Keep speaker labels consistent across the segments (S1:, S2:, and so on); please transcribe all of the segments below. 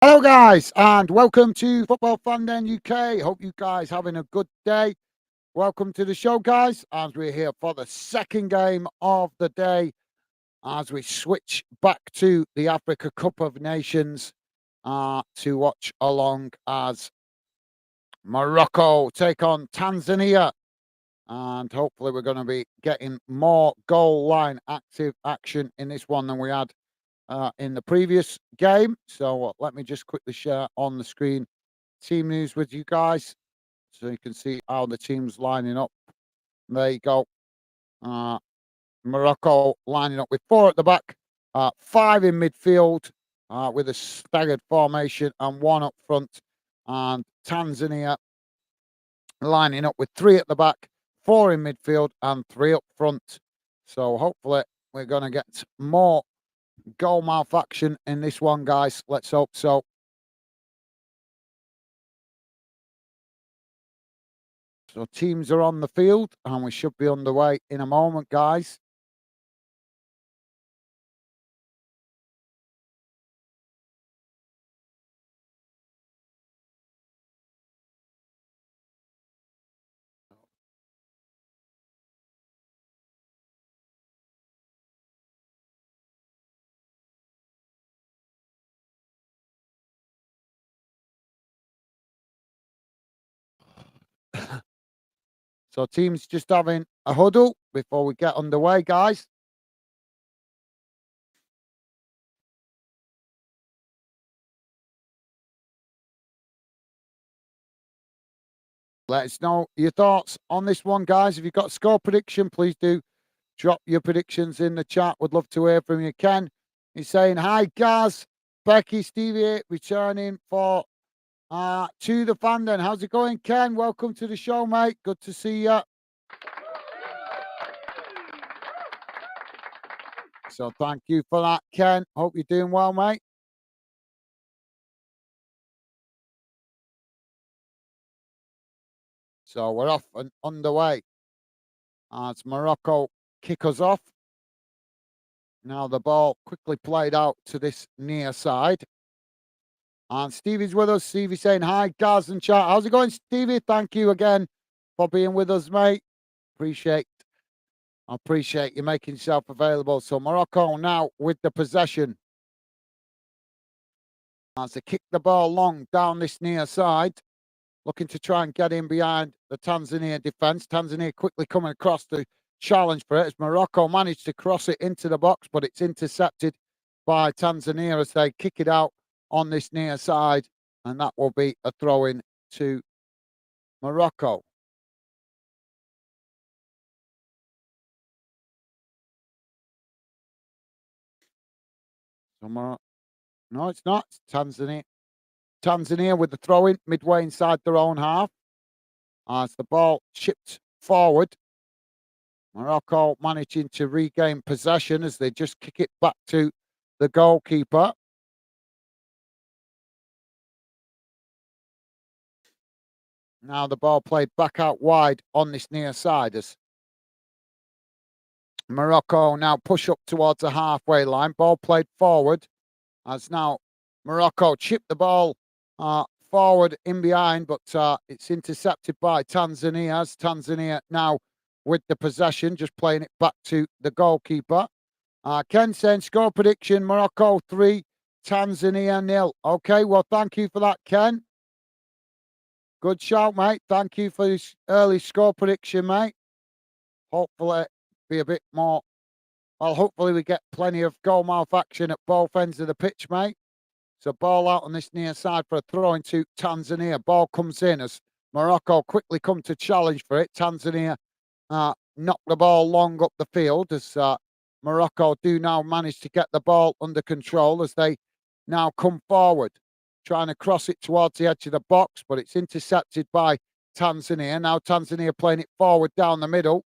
S1: Hello, guys, and welcome to Football Fan Den UK. Hope you guys having a good day. Welcome to the show, guys, as we're here for the second game of the day as we switch back to the Africa Cup of Nations to watch along as Morocco take on Tanzania. And hopefully, we're going to be getting more goal line active action in this one than we had in the previous game. So let me just quickly share on the screen team news with you guys so you can see how the team's lining up. There you go. Uh, Morocco lining up with four at the back, five in midfield with a staggered formation and one up front. And Tanzania lining up with three at the back, four in midfield and three up front. So hopefully we're going to get more goal mouth action in this one, guys. Let's hope so. So teams are on the field and we should be underway in a moment, guys. So teams just having a huddle before we get underway, guys. Let us know your thoughts on this one, guys. If you've got a score prediction, please do drop your predictions in the chat. Would love to hear from you. Ken is saying, hi, Gaz, Becky, Stevie, returning for to the fan den. How's it going, Ken? Welcome to the show, mate. Good to see you. So thank you for that, Ken. Hope you're doing well, mate. So we're off and underway as Morocco kick us off. Now the ball quickly played out to this near side. And Stevie's with us. Stevie saying hi, Gaz and chat. How's it going, Stevie? Thank you again for being with us, mate. I appreciate you making yourself available. So Morocco now with the possession. As they kick the ball long down this near side, looking to try and get in behind the Tanzania defence. Tanzania quickly coming across to challenge for it as Morocco managed to cross it into the box, but it's intercepted by Tanzania as they kick it out on this near side, and that will be a throw in to Morocco. So no, it's not. It's Tanzania. Tanzania with the throw in midway inside their own half as the ball chipped forward. Morocco managing to regain possession as they just kick it back to the goalkeeper. Now the ball played back out wide on this near side as Morocco now push up towards the halfway line. Ball played forward as now Morocco chipped the ball forward in behind, but it's intercepted by Tanzania as Tanzania now with the possession, just playing it back to the goalkeeper. Ken saying score prediction, Morocco 3, Tanzania 0. Okay, well, thank you for that, Ken. Good shout, mate. Thank you for this early score prediction, mate. Hopefully, be a bit more. Well, hopefully, we get plenty of goal mouth action at both ends of the pitch, mate. So, ball out on this near side for a throw into Tanzania. Ball comes in as Morocco quickly come to challenge for it. Tanzania knock the ball long up the field as Morocco do now manage to get the ball under control as they now come forward, trying to cross it towards the edge of the box, but it's intercepted by Tanzania. Now Tanzania playing it forward down the middle.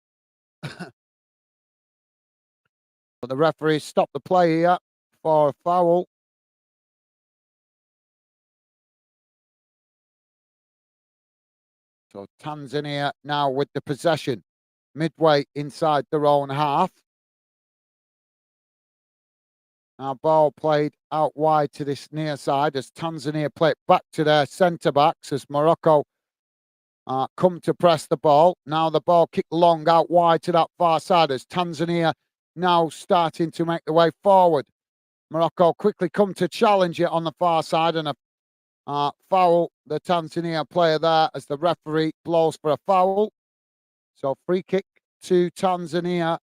S1: But the referee stopped the play here for a foul. So Tanzania now with the possession, midway inside their own half. Now ball played out wide to this near side as Tanzania play it back to their centre backs as Morocco come to press the ball. Now the ball kicked long out wide to that far side as Tanzania now starting to make the way forward. Morocco quickly come to challenge it on the far side and a foul the Tanzania player there as the referee blows for a foul. So free kick to Tanzania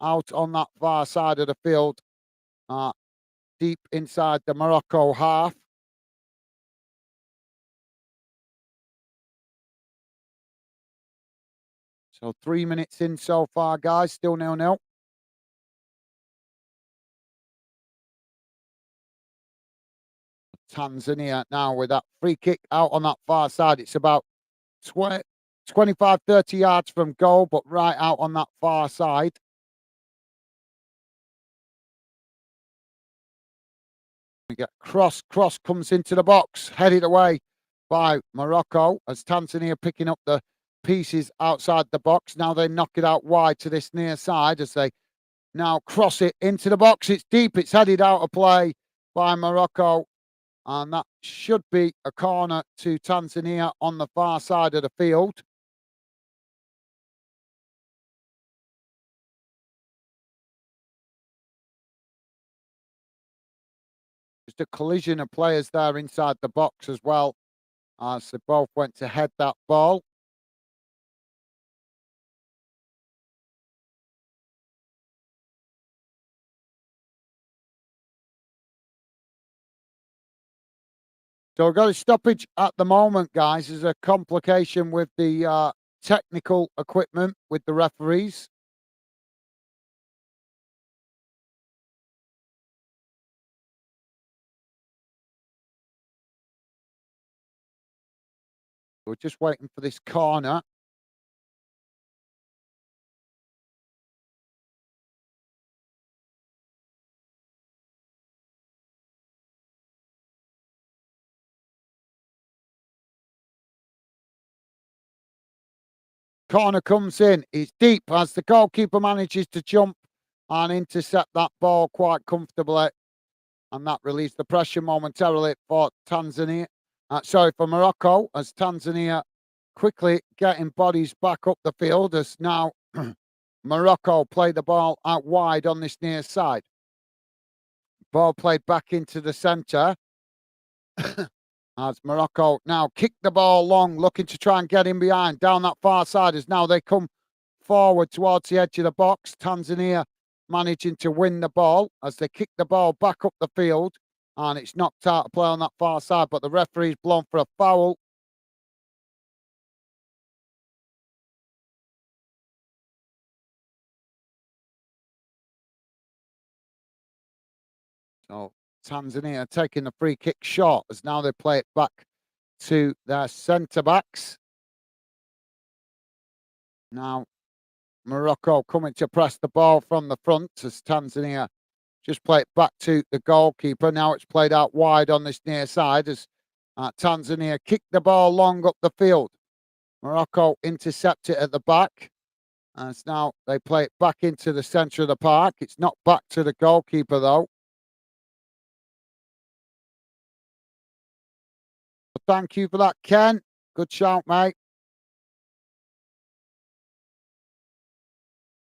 S1: out on that far side of the field, deep inside the Morocco half. So 3 minutes in so far, guys, still 0-0. Tanzania now with that free kick out on that far side. It's about 20, 25, 30 yards from goal, but right out on that far side. We get cross comes into the box, headed away by Morocco as Tanzania picking up the pieces outside the box. Now they knock it out wide to this near side as they now cross it into the box. It's deep, it's headed out of play by Morocco. And that should be a corner to Tanzania on the far side of the field. Just a collision of players there inside the box as well as they both went to head that ball. So we've got a stoppage at the moment, guys. There's a complication with the technical equipment with the referees. We're just waiting for this corner. Corner comes in. It's deep as the goalkeeper manages to jump and intercept that ball quite comfortably. And that relieves the pressure momentarily for Tanzania. For Morocco, as Tanzania quickly getting bodies back up the field as now Morocco play the ball out wide on this near side. Ball played back into the centre as Morocco now kick the ball long, looking to try and get in behind down that far side as now they come forward towards the edge of the box. Tanzania managing to win the ball as they kick the ball back up the field and it's knocked out of play on that far side, but the referee's blown for a foul. So Tanzania taking the free kick shot as now they play it back to their centre backs. Now Morocco coming to press the ball from the front as Tanzania just play it back to the goalkeeper. Now it's played out wide on this near side as Tanzania kick the ball long up the field. Morocco intercept it at the back. As now they play it back into the centre of the park. It's not back to the goalkeeper though. But thank you for that, Ken. Good shout, mate.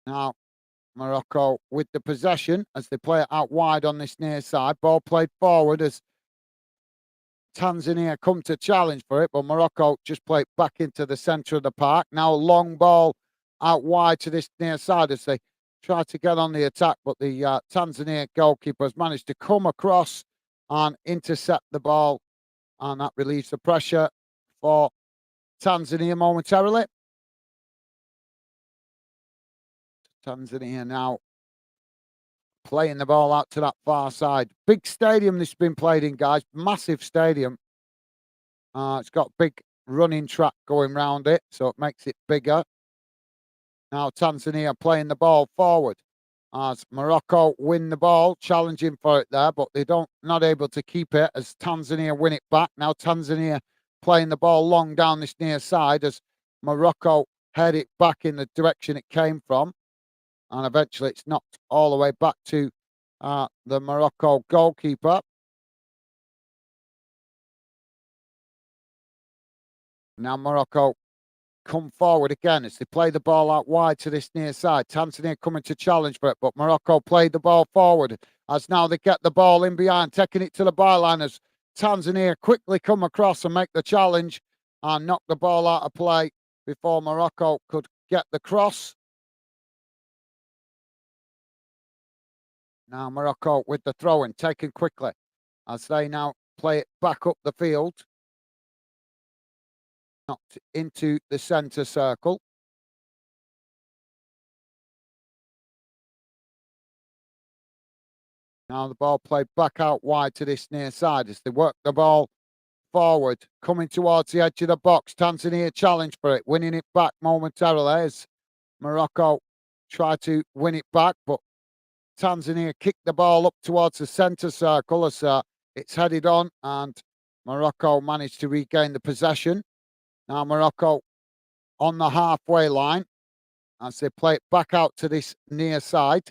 S1: Now Morocco with the possession as they play it out wide on this near side. Ball played forward as Tanzania come to challenge for it, but Morocco just play it back into the centre of the park. Now a long ball out wide to this near side as they try to get on the attack, but the Tanzania goalkeeper has managed to come across and intercept the ball, and that relieves the pressure for Tanzania momentarily. Tanzania now playing the ball out to that far side. Big stadium this has been played in, guys. Massive stadium. It's got big running track going round it, so it makes it bigger. Now Tanzania playing the ball forward as Morocco win the ball, challenging for it there, but they not able to keep it as Tanzania win it back. Now Tanzania playing the ball long down this near side as Morocco head it back in the direction it came from. And eventually it's knocked all the way back to the Morocco goalkeeper. Now Morocco come forward again as they play the ball out wide to this near side. Tanzania coming to challenge for it, but Morocco played the ball forward as now they get the ball in behind, taking it to the byline as Tanzania quickly come across and make the challenge and knock the ball out of play before Morocco could get the cross. Now Morocco with the throw-in, taken quickly as they now play it back up the field. Knocked into the centre circle. Now the ball played back out wide to this near side as they work the ball forward, coming towards the edge of the box. Tanzania challenge for it, winning it back momentarily as Morocco try to win it back, but Tanzania kicked the ball up towards the centre circle as it's headed on, and Morocco managed to regain the possession. Now Morocco on the halfway line as they play it back out to this near side.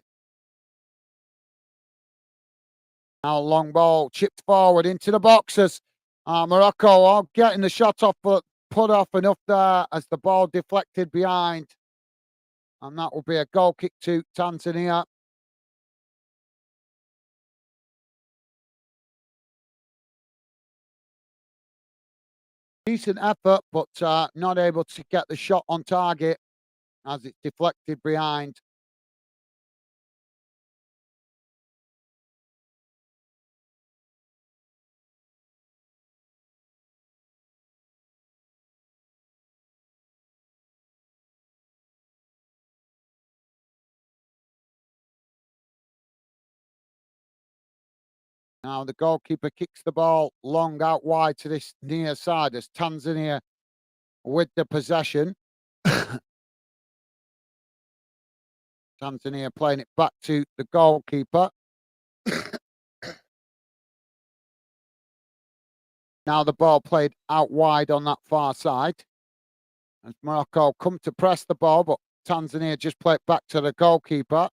S1: Now long ball chipped forward into the boxes. Morocco getting the shot off, but put off enough there as the ball deflected behind. And that will be a goal kick to Tanzania. Decent effort, but not able to get the shot on target as it's deflected behind. Now the goalkeeper kicks the ball long out wide to this near side as Tanzania with the possession. Tanzania playing it back to the goalkeeper. Now the ball played out wide on that far side. As Morocco come to press the ball, but Tanzania just play it back to the goalkeeper.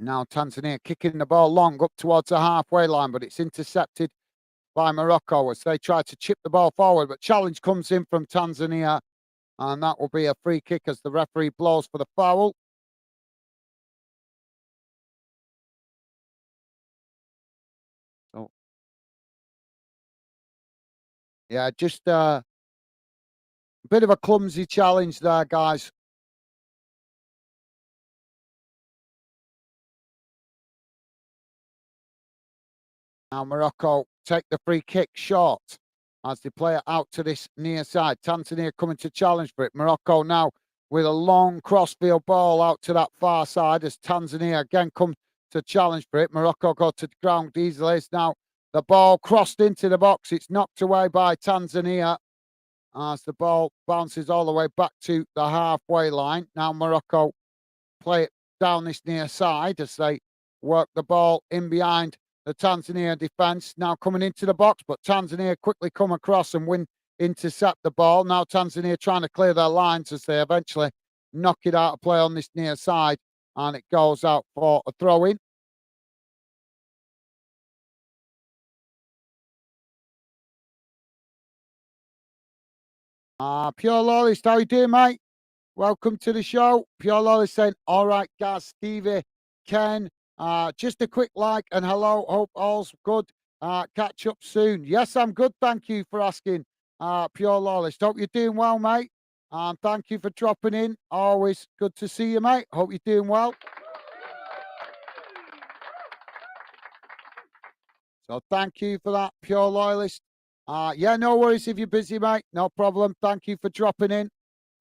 S1: Now Tanzania kicking the ball long up towards the halfway line, but it's intercepted by Morocco as they try to chip the ball forward. But challenge comes in from Tanzania, and that will be a free kick as the referee blows for the foul. So, yeah, just a bit of a clumsy challenge there, guys. Now Morocco take the free kick short as they play it out to this near side. Tanzania coming to challenge for it. Morocco now with a long crossfield ball out to that far side as Tanzania again come to challenge for it. Morocco go to the ground easily. It's now the ball crossed into the box. It's knocked away by Tanzania as the ball bounces all the way back to the halfway line. Now Morocco play it down this near side as they work the ball in behind the Tanzania defence. Now coming into the box, but Tanzania quickly come across and intercept the ball. Now Tanzania trying to clear their lines as they eventually knock it out of play on this near side, and it goes out for a throw-in. Pure Lawless, how you doing, mate? Welcome to the show. Pure Lawless saying, all right, Gaz, Stevie, Ken, just a quick like and hello. Hope all's good. Catch up soon. Yes, I'm good. Thank you for asking, Pure Lawless. Hope you're doing well, mate. Thank you for dropping in. Always good to see you, mate. Hope you're doing well. So thank you for that, Pure Loyalist. Yeah, no worries if you're busy, mate. No problem. Thank you for dropping in.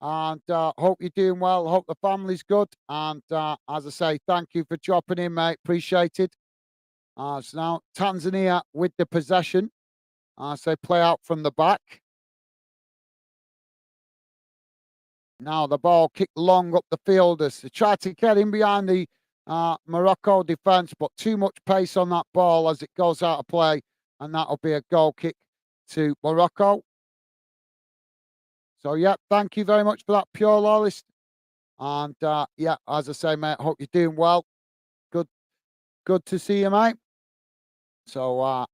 S1: And hope you're doing well. Hope the family's good. And as I say, thank you for dropping in, mate. Appreciate it. So now Tanzania with the possession. So they play out from the back. Now the ball kicked long up the field as they try to get in behind the Morocco defence, but too much pace on that ball as it goes out of play. And that'll be a goal kick to Morocco. So, yeah, thank you very much for that, Pure Loyalist. And, yeah, as I say, mate, hope you're doing well. Good good to see you, mate. So,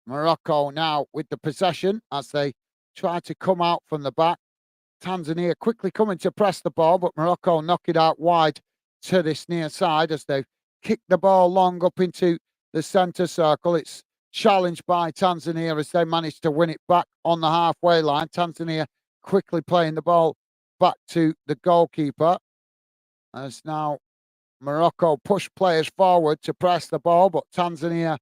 S1: Morocco now with the possession as they try to come out from the back. Tanzania quickly coming to press the ball, but Morocco knock it out wide to this near side as they kick the ball long up into the centre circle. It's challenged by Tanzania as they manage to win it back on the halfway line. Tanzania quickly playing the ball back to the goalkeeper as now Morocco push players forward to press the ball, but Tanzania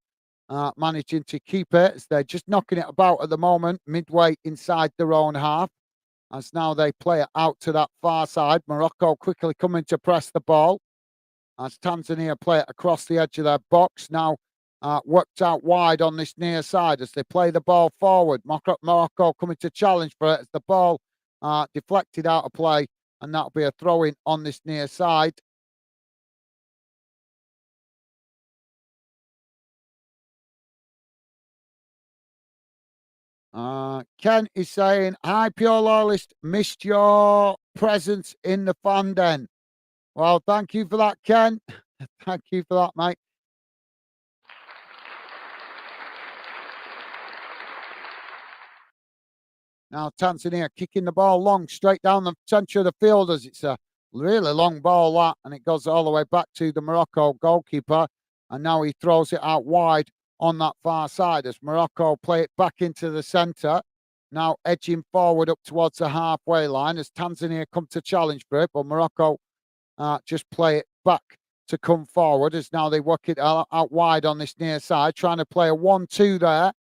S1: managing to keep it as they're just knocking it about at the moment, midway inside their own half. As now they play it out to that far side. Morocco quickly coming to press the ball as Tanzania play it across the edge of their box. Now worked out wide on this near side as they play the ball forward. Morocco coming to challenge for it as the ball deflected out of play, and that'll be a throw in on this near side. Ken is saying, "Hi, Pure Loyalist, missed your presence in the fan den." Well, thank you for that, Ken. Thank you for that, mate. Now Tanzania kicking the ball long, straight down the centre of the field as it's a really long ball, that, and it goes all the way back to the Morocco goalkeeper. And now he throws it out wide on that far side as Morocco play it back into the centre. Now edging forward up towards the halfway line as Tanzania come to challenge for it, but Morocco just play it back to come forward as now they work it out wide on this near side, trying to play a 1-2 there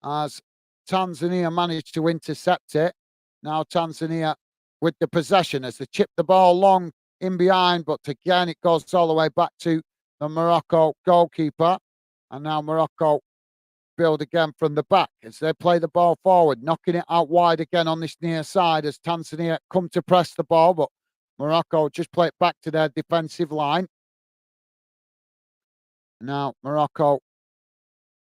S1: as Tanzania managed to intercept it. Now Tanzania with the possession as they chip the ball long in behind, but again it goes all the way back to the Morocco goalkeeper. And now Morocco build again from the back as they play the ball forward, knocking it out wide again on this near side as Tanzania come to press the ball, but Morocco just play it back to their defensive line. Now Morocco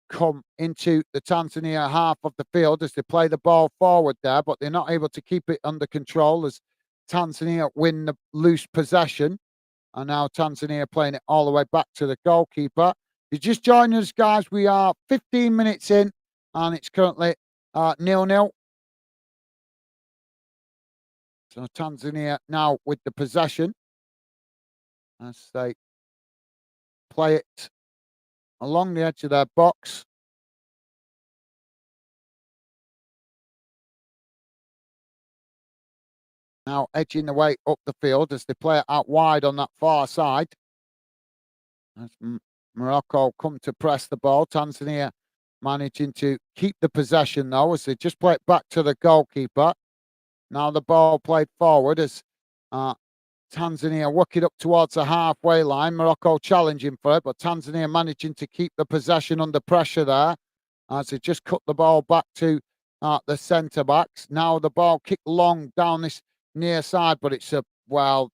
S1: come into the Tanzania half of the field as they play the ball forward there, but they're not able to keep it under control as Tanzania win the loose possession. And now Tanzania playing it all the way back to the goalkeeper. If you're just joining us, guys, we are 15 minutes in and it's currently 0-0. So Tanzania now with the possession as they play it along the edge of their box. Now edging the way up the field as they play it out wide on that far side. As Morocco come to press the ball. Tanzania managing to keep the possession though as they just play it back to the goalkeeper. Now the ball played forward as Tanzania work it up towards the halfway line. Morocco challenging for it, but Tanzania managing to keep the possession under pressure there as they just cut the ball back to the centre backs. Now the ball kicked long down this near side, but it's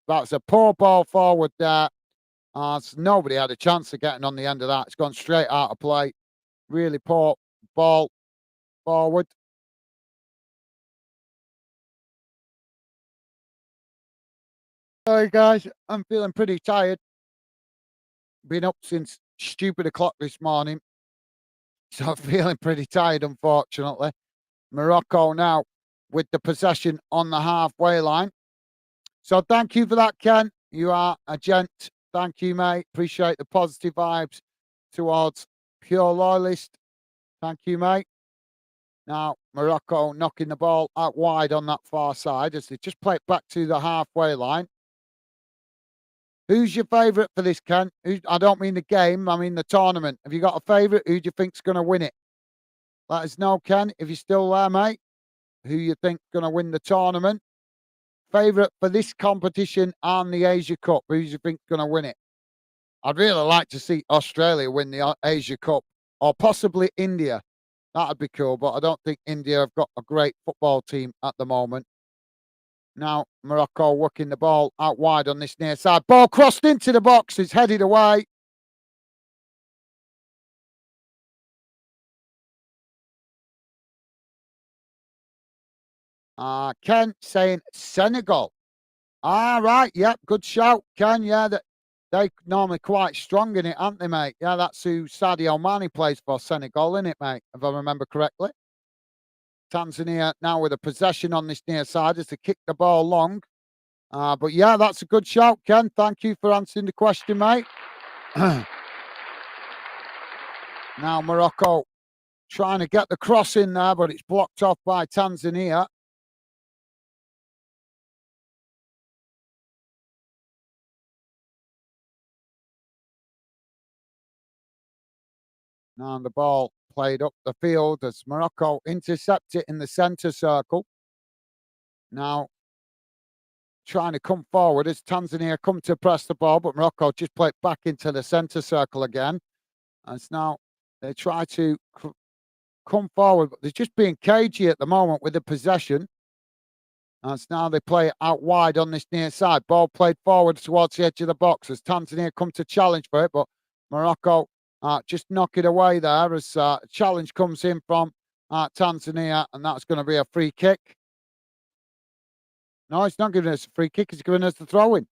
S1: that's a poor ball forward there. Nobody had a chance of getting on the end of that. It's gone straight out of play. Really poor ball forward. Sorry, guys, I'm feeling pretty tired. Been up since stupid o'clock this morning, so I'm feeling pretty tired, unfortunately. Morocco now with the possession on the halfway line. So thank you for that, Ken. You are a gent. Thank you, mate. Appreciate the positive vibes towards Pure Loyalist. Thank you, mate. Now, Morocco knocking the ball out wide on that far side as they just play it back to the halfway line. Who's your favourite for this, Ken? I don't mean the game, I mean the tournament. Have you got a favourite? Who do you think's going to win it? Let us know, Ken, if you're still there, mate. Who you think's going to win the tournament? Favourite for this competition and the Asia Cup? Who do you think's going to win it? I'd really like to see Australia win the Asia Cup or possibly India. That'd be cool, but I don't think India have got a great football team at the moment. Now Morocco working the ball out wide on this near side. Ball crossed into the box. It's headed away. Ken saying Senegal. Right, yep, good shout, Ken. Yeah, that they normally quite strong in it, aren't they, mate? Yeah, that's who Sadio Mane plays for, Senegal, isn't it, mate? If I remember correctly. Tanzania now with a possession on this near side as they kick the ball long. But yeah, that's a good shout, Ken. Thank you for answering the question, mate. Now Morocco trying to get the cross in there, but it's blocked off by Tanzania. Now the ball played up the field as Morocco intercept it in the centre circle. Now trying to come forward as Tanzania come to press the ball, but Morocco just play it back into the centre circle again. As now they try to come forward, but they're just being cagey at the moment with the possession. As now they play it out wide on this near side. Ball played forward towards the edge of the box as Tanzania come to challenge for it, but Morocco just knock it away there as a challenge comes in from Tanzania, and that's going to be a free kick. No, it's not giving us a free kick. It's giving us the throw-in.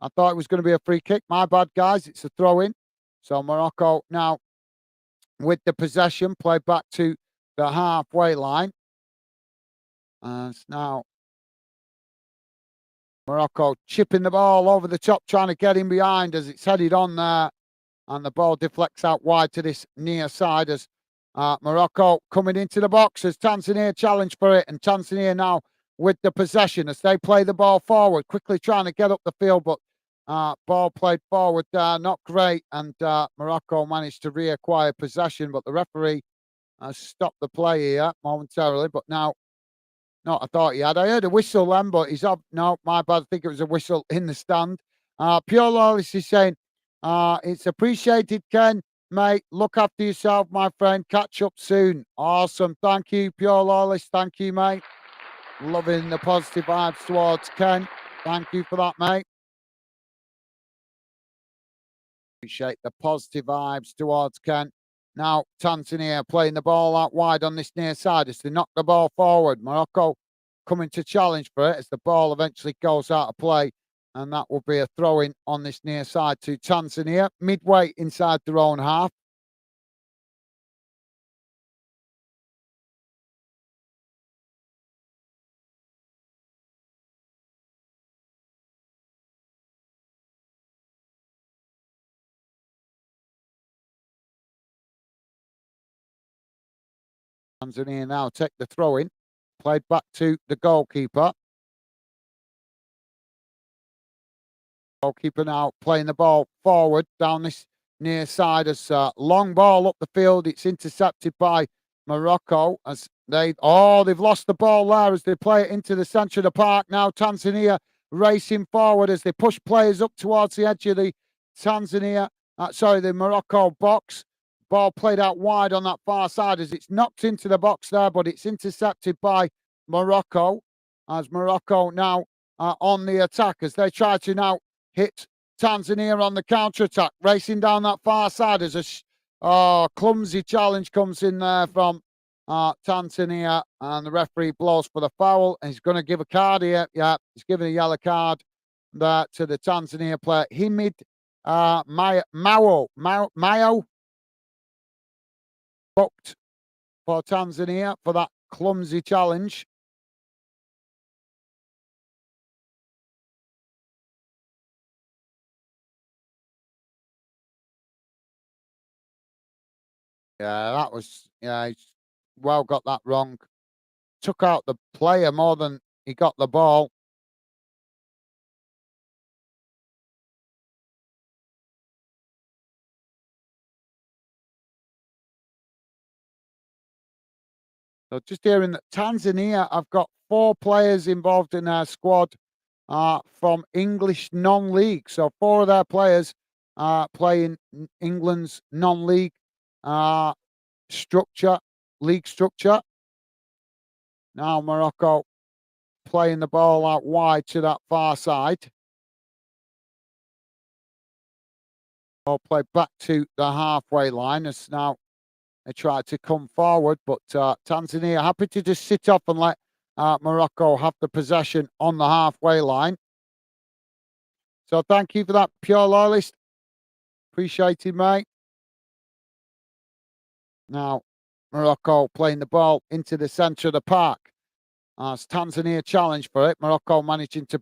S1: I thought it was going to be a free kick. My bad, guys. It's a throw-in. So Morocco now with the possession, play back to the halfway line. And it's now Morocco chipping the ball over the top, trying to get in behind as it's headed on there. And the ball deflects out wide to this near side as Morocco coming into the box as Tanzania challenge for it. And Tanzania now with the possession as they play the ball forward, quickly trying to get up the field, but ball played forward there, not great. And Morocco managed to reacquire possession, but the referee has stopped the play here momentarily. But now, no, I thought he had. I heard a whistle then, but he's up. No, my bad. I think it was a whistle in the stand. Pure Lawless is saying, it's appreciated, Ken. Mate, look after yourself, my friend. Catch up soon. Awesome. Thank you, Pure Lawless. Thank you, mate. Loving the positive vibes towards Ken. Thank you for that, mate. Appreciate the positive vibes towards Ken. Now, Tanzania playing the ball out wide on this near side as they knock the ball forward. Morocco coming to challenge for it as the ball eventually goes out of play. And that will be a throw-in on this near side to Tanzania, midway inside their own half. Tanzania now take the throw-in, played back to the goalkeeper. Goalkeeper now playing the ball forward down this near side as long ball up the field. It's intercepted by Morocco as they've lost the ball there as they play it into the centre of the park. Now Tanzania racing forward as they push players up towards the edge of the the Morocco box. Ball played out wide on that far side as it's knocked into the box there, but it's intercepted by Morocco as Morocco now on the attack as they try to now hit Tanzania on the counter-attack, racing down that far side as a clumsy challenge comes in there from Tanzania, and the referee blows for the foul, and he's going to give a card here. Yeah, he's giving a yellow card there to the Tanzania player, Himid Mayo, booked for Tanzania for that clumsy challenge. Yeah, that was, yeah, he's well got that wrong. Took out the player more than he got the ball. So just hearing that Tanzania have got 4 players involved in their squad from English non-league. So 4 of their players play in England's non-league structure, league structure. Now Morocco playing the ball out wide to that far side. Ball play back to the halfway line as now they try to come forward, but Tanzania happy to just sit up and let Morocco have the possession on the halfway line. So thank you for that, pure loyalist. Appreciate it, mate. Now, Morocco playing the ball into the centre of the park. As Tanzania challenge for it. Morocco managing to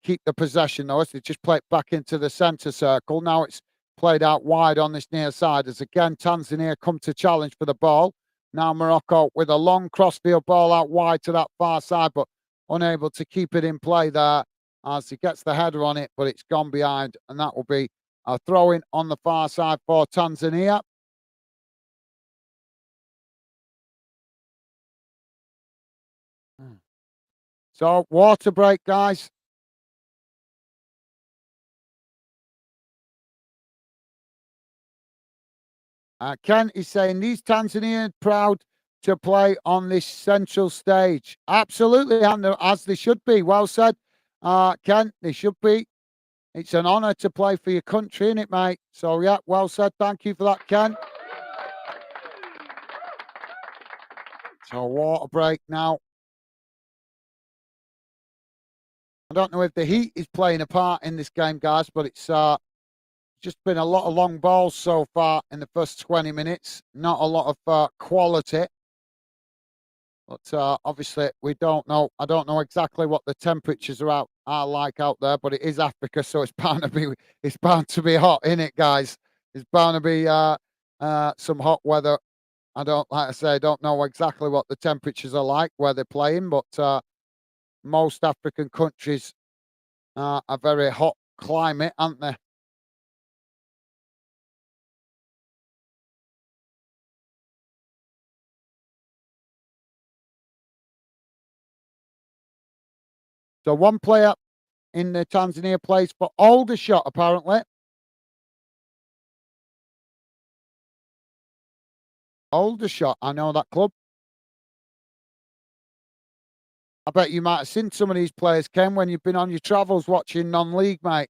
S1: keep the possession, though, as they just play it back into the centre circle. Now it's played out wide on this near side, as again Tanzania come to challenge for the ball. Now Morocco with a long crossfield ball out wide to that far side, but unable to keep it in play there as he gets the header on it, but it's gone behind, and that will be a throw-in on the far side for Tanzania. So, water break, guys. Ken is saying these Tanzanians proud to play on this central stage. Absolutely, and as they should be. Well said, Ken. They should be. It's an honour to play for your country, isn't it, mate? So yeah, well said. Thank you for that, Ken. So water break now. I don't know if the heat is playing a part in this game, guys, but it's just been a lot of long balls so far in the first 20 minutes. Not a lot of quality. But obviously, we don't know. I don't know exactly what the temperatures are like out there, but it is Africa, so it's bound to be hot, isn't it, guys? It's bound to be some hot weather. Like I say, I don't know exactly what the temperatures are like where they're playing, but most African countries are very hot climate, aren't they? So one player in the Tanzania plays for Aldershot, apparently. Aldershot, I know that club. I bet you might have seen some of these players, Ken, when you've been on your travels watching non-league, mate.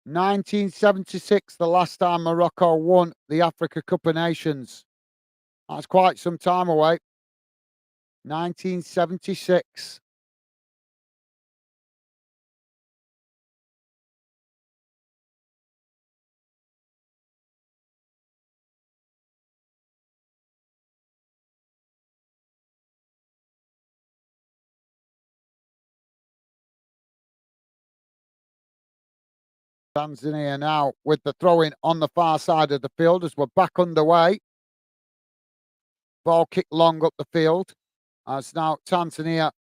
S1: 1976, the last time Morocco won the Africa Cup of Nations. That's quite some time away. 1976. Tanzania now with the throw-in on the far side of the field as we're back underway. Ball kicked long up the field as now Tanzania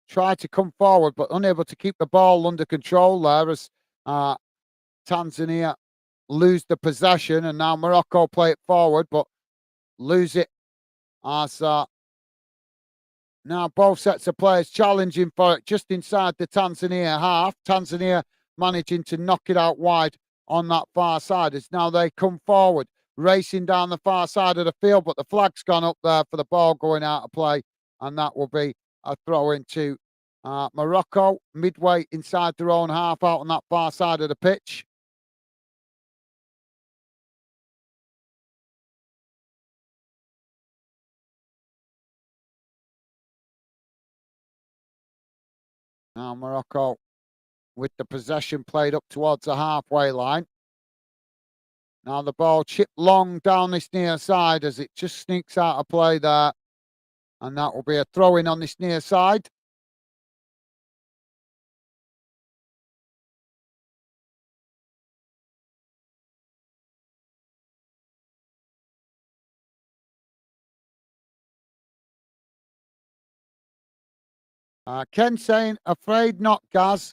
S1: try to come forward but unable to keep the ball under control there as Tanzania lose the possession, and now Morocco play it forward but lose it as now both sets of players challenging for it just inside the Tanzania half. Tanzania managing to knock it out wide on that far side as now they come forward, racing down the far side of the field, but the flag's gone up there for the ball going out of play, and that will be a throw into Morocco, midway inside their own half out on that far side of the pitch. Now Morocco with the possession played up towards the halfway line. Now the ball chipped long down this near side as it just sneaks out of play there. And that will be a throw in on this near side. Ken saying, afraid not, Gaz.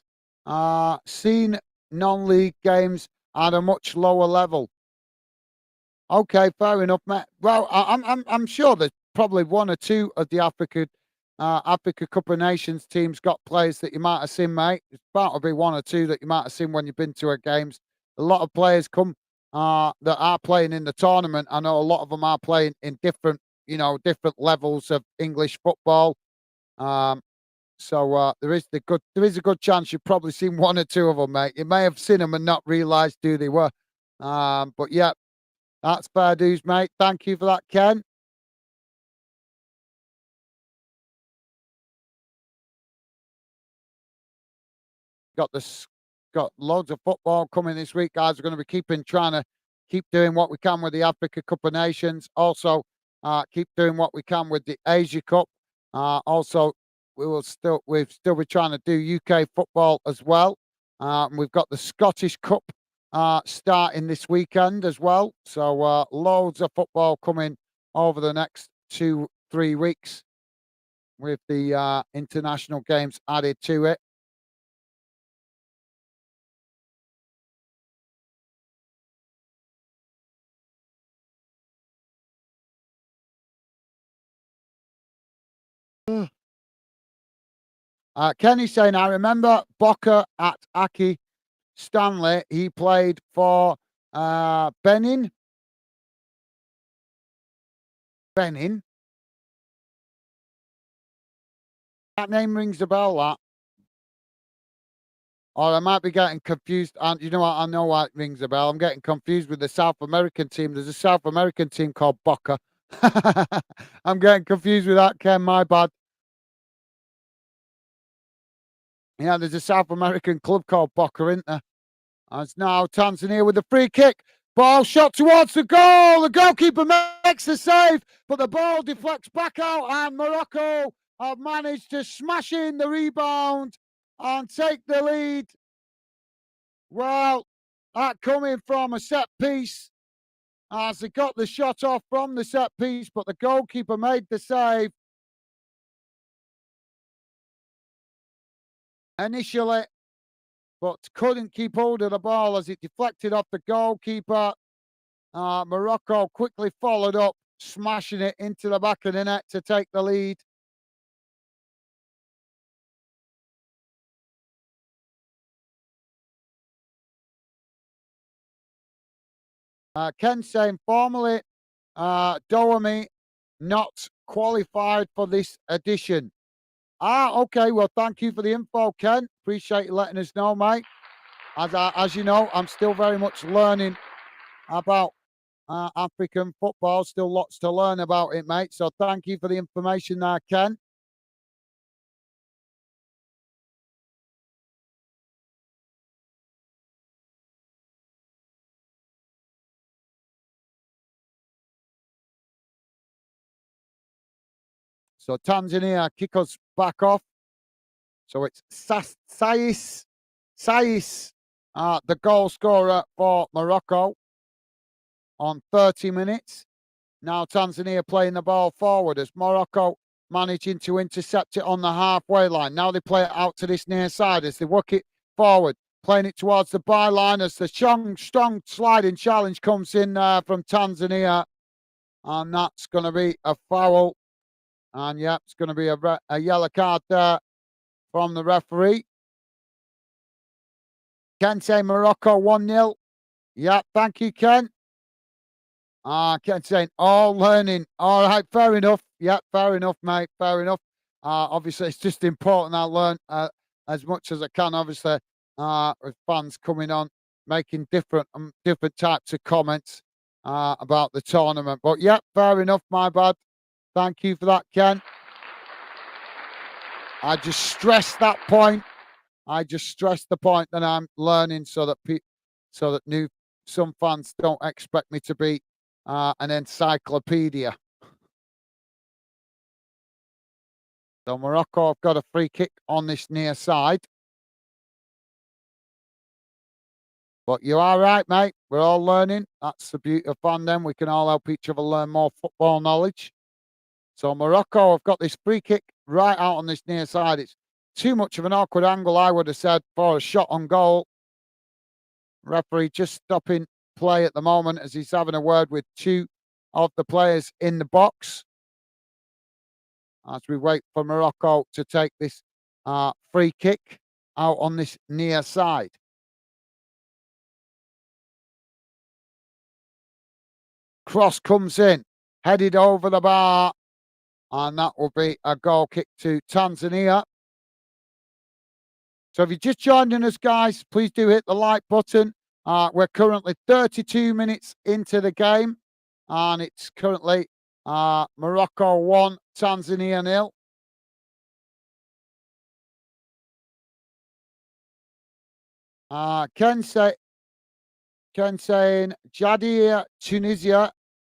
S1: Seen non-league games at a much lower level. Okay, fair enough, mate. Well, I'm sure there's probably one or two of the Africa Cup of Nations teams got players that you might have seen, mate. It's bound to be one or two that you might have seen when you've been to a games. A lot of players come that are playing in the tournament. I know a lot of them are playing in different levels of English football. Um, So there is a good chance you've probably seen one or two of them, mate. You may have seen them and not realised who they were. But yeah, that's fair dues, mate. Thank you for that, Ken. Got this, got loads of football coming this week, guys. We're going to be trying to keep doing what we can with the Africa Cup of Nations. Also, keep doing what we can with the Asia Cup. Also, we've still be trying to do UK football as well. And we've got the Scottish Cup starting this weekend as well. So loads of football coming over the next 2-3 weeks with the international games added to it. Kenny's saying, I remember Boca at Aki Stanley. He played for Benin. Benin. That name rings a bell, that. Or I might be getting confused. And you know what? I know why it rings a bell. I'm getting confused with the South American team. There's a South American team called Boca. I'm getting confused with that, Ken. My bad. Yeah, there's a South American club called Boca, isn't there? As now Tanzania with the free kick. Ball shot towards the goal. The goalkeeper makes the save, but the ball deflects back out, and Morocco have managed to smash in the rebound and take the lead. Well, that coming from a set piece as they got the shot off from the set piece, but the goalkeeper made the save initially, but couldn't keep hold of the ball as it deflected off the goalkeeper. Morocco quickly followed up, smashing it into the back of the net to take the lead. Ken saying formally, Doemi not qualified for this edition. Okay. Well, thank you for the info, Ken. Appreciate you letting us know, mate. As you know, I'm still very much learning about African football. Still lots to learn about it, mate. So thank you for the information there, Ken. So Tanzania kick us back off. So it's Sais, the goal scorer for Morocco on 30 minutes. Now Tanzania playing the ball forward as Morocco managing to intercept it on the halfway line. Now they play it out to this near side as they work it forward, playing it towards the byline as the strong sliding challenge comes in from Tanzania. And that's going to be a foul. And yeah, it's going to be a yellow card there from the referee. Ken say Morocco 1-0. Yeah, thank you, Ken. Ken saying all learning. All right, fair enough. Yeah, fair enough, mate. Fair enough. Obviously, it's just important I learn as much as I can. Obviously, with fans coming on, making different types of comments about the tournament. But yeah, fair enough. My bad. Thank you for that, Ken. I just stress that point. I just stress the point that I'm learning so that some fans don't expect me to be an encyclopedia. So Morocco have got a free kick on this near side. But you're all right, mate. We're all learning. That's the beauty of fun then. We can all help each other learn more football knowledge. So Morocco have got this free kick right out on this near side. It's too much of an awkward angle, I would have said, for a shot on goal. Referee just stopping play at the moment as he's having a word with two of the players in the box as we wait for Morocco to take this free kick out on this near side. Cross comes in, headed over the bar, and that will be a goal kick to Tanzania. So if you're just joining us, guys, please do hit the like button. We're currently 32 minutes into the game, and it's currently Morocco 1, Tanzania 0. Ken saying Jadir Tunisia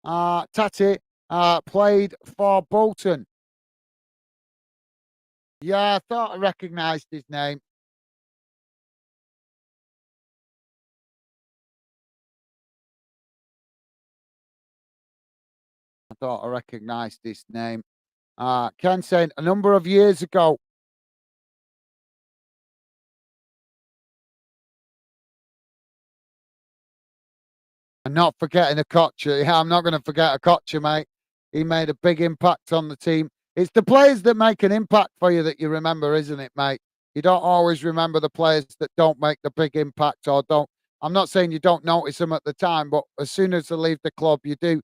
S1: Tati played for Bolton. Yeah, I thought I recognised his name. I thought I recognised his name. Ken saying a number of years ago. And not forgetting Okocha. Yeah, I'm not going to forget Okocha, mate. He made a big impact on the team. It's the players that make an impact for you that you remember, isn't it, mate? You don't always remember the players that don't make the big impact or don't. I'm not saying you don't notice them at the time, but as soon as they leave the club, you do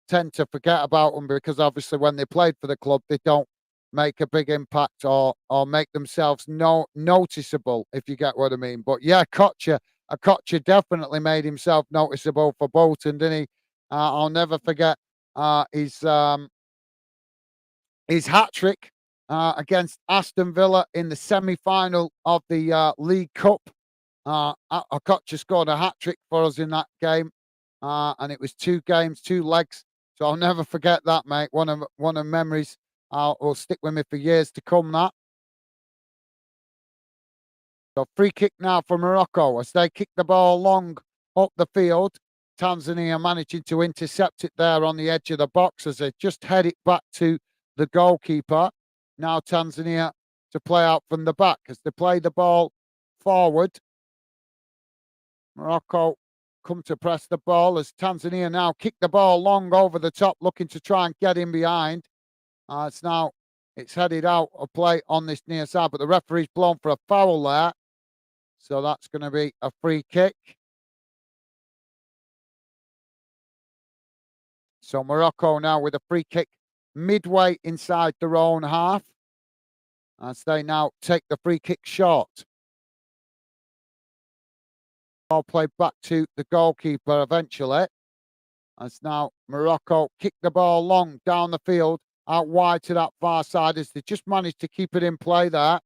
S1: tend to forget about them because obviously when they played for the club, they don't make a big impact or make themselves noticeable, if you get what I mean. But yeah, Okocha definitely made himself noticeable for Bolton, didn't he? I'll never forget uh, his um, his hat trick against Aston Villa in the semi-final of the League Cup. Okocha scored a hat trick for us in that game, and it was 2 games, 2 legs. So I'll never forget that, mate. One of memories will stick with me for years to come. That. So free kick now for Morocco as they kick the ball long up the field. Tanzania managing to intercept it there on the edge of the box as they just head it back to the goalkeeper. Now Tanzania to play out from the back as they play the ball forward. Morocco come to press the ball as Tanzania now kick the ball long over the top, looking to try and get in behind. It's headed out of play on this near side, but the referee's blown for a foul there. So that's going to be a free kick. So Morocco now with a free kick midway inside their own half as they now take the free kick short. Ball played back to the goalkeeper eventually. As now Morocco kick the ball long down the field, out wide to that far side as they just managed to keep it in play there.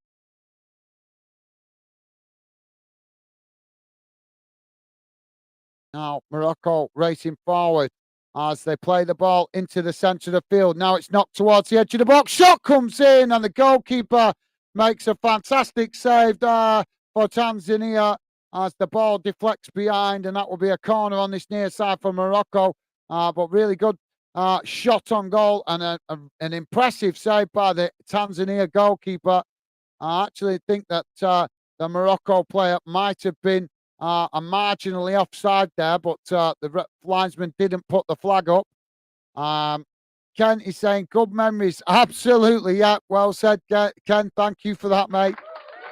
S1: Now Morocco racing forward as they play the ball into the centre of the field. Now it's knocked towards the edge of the box. Shot comes in and the goalkeeper makes a fantastic save there for Tanzania as the ball deflects behind, and that will be a corner on this near side for Morocco. But really good shot on goal and an impressive save by the Tanzania goalkeeper. I actually think that the Morocco player might have been a marginally offside there, but the linesman didn't put the flag up. Ken is saying good memories. Absolutely, yeah. Well said, Ken. Thank you for that, mate.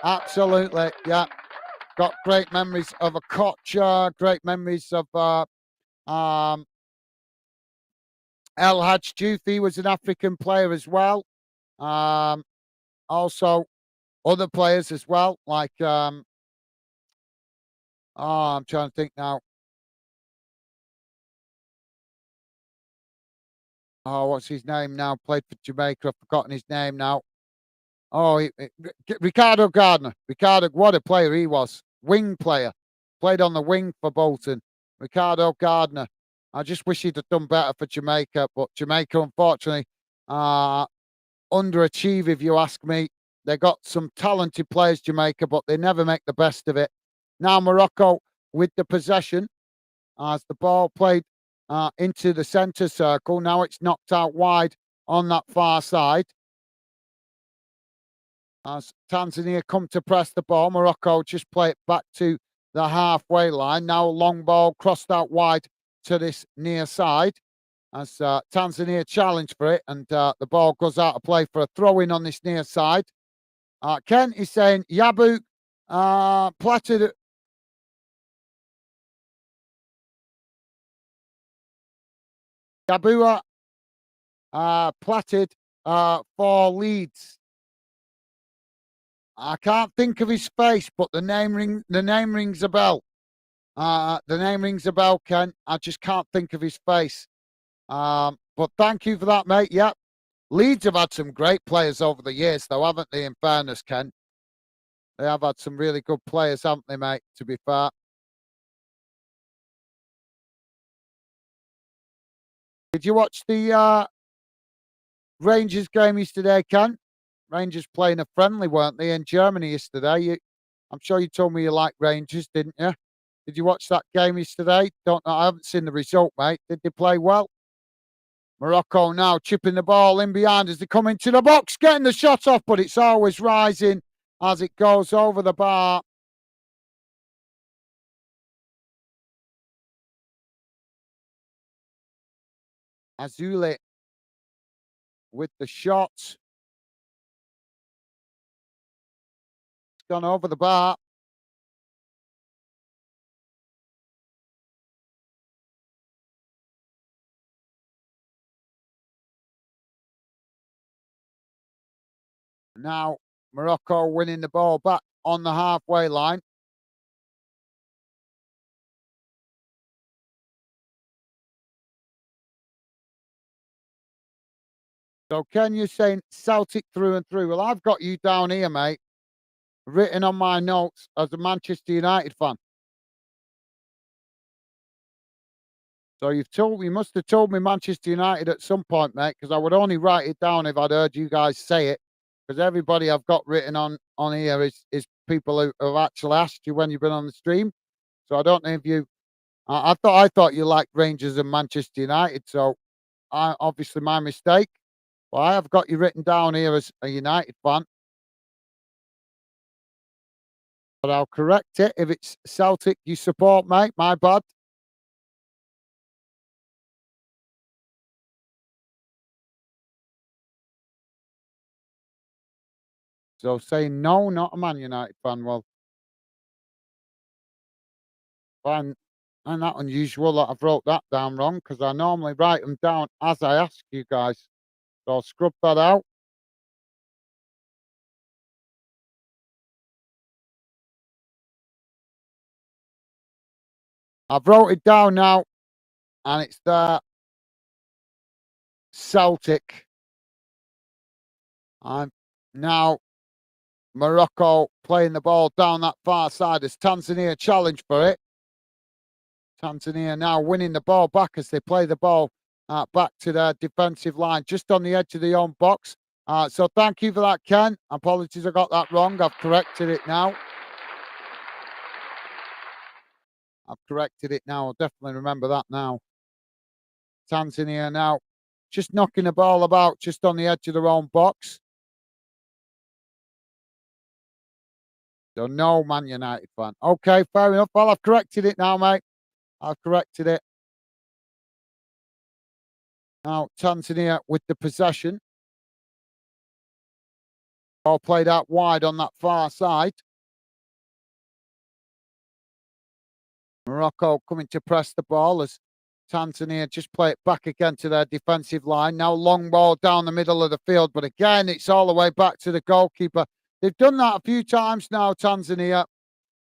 S1: Absolutely, yeah. Got great memories of a coach. Great memories of El Hadj Diouf. He was an African player as well. Also, other players as well, like I'm trying to think now. Oh, what's his name now? Played for Jamaica. I've forgotten his name now. Oh, Ricardo Gardner. Ricardo, what a player he was. Wing player. Played on the wing for Bolton. Ricardo Gardner. I just wish he'd have done better for Jamaica, but Jamaica, unfortunately, underachieve, if you ask me. They got some talented players, Jamaica, but they never make the best of it. Now Morocco with the possession as the ball played into the centre circle. Now it's knocked out wide on that far side. As Tanzania come to press the ball, Morocco just play it back to the halfway line. Now a long ball crossed out wide to this near side as Tanzania challenge for it, and the ball goes out of play for a throw in on this near side. Ken is saying Yabu platted. Yabua platted for Leeds. I can't think of his face, but the name rings a bell. The name rings a bell, Ken. I just can't think of his face. But thank you for that, mate. Yep. Leeds have had some great players over the years, though, haven't they, in fairness, Ken? They have had some really good players, haven't they, mate, to be fair? Did you watch the Rangers game yesterday, Ken? Rangers playing a friendly, weren't they, in Germany yesterday? I'm sure you told me you like Rangers, didn't you? Did you watch that game yesterday? Don't know. I haven't seen the result, mate. Did they play well? Morocco now chipping the ball in behind as they come into the box, getting the shot off, but it's always rising as it goes over the bar. Azule with the shot. It's gone over the bar. Now Morocco winning the ball back on the halfway line. So Ken, you're saying Celtic through and through. Well, I've got you down here, mate, written on my notes as a Manchester United fan. So you must have told me Manchester United at some point, mate, because I would only write it down if I'd heard you guys say it. Because everybody I've got written on here is people who have actually asked you when you've been on the stream. So I don't know if you. I thought you liked Rangers and Manchester United. So I obviously my mistake. But I have got you written down here as a United fan. But I'll correct it if it's Celtic you support, mate. My bad. So saying no, not a Man United fan. Well, fine. And that unusual that I've wrote that down wrong because I normally write them down as I ask you guys. So I'll scrub that out. I've wrote it down now, and it's there. Celtic. I'm now Morocco playing the ball down that far side as Tanzania challenge for it. Tanzania now winning the ball back as they play the ball back to their defensive line, just on the edge of the own box. So thank you for that, Ken. Apologies, I got that wrong. I've corrected it now. I've corrected it now. I'll definitely remember that now. Tanzania now just knocking the ball about just on the edge of their own box. So no Man United fan. Okay, fair enough. Well, I've corrected it now, mate. I've corrected it. Now Tanzania with the possession. Ball played out wide on that far side. Morocco coming to press the ball as Tanzania just play it back again to their defensive line. Now long ball down the middle of the field, but again, it's all the way back to the goalkeeper. They've done that a few times now, Tanzania.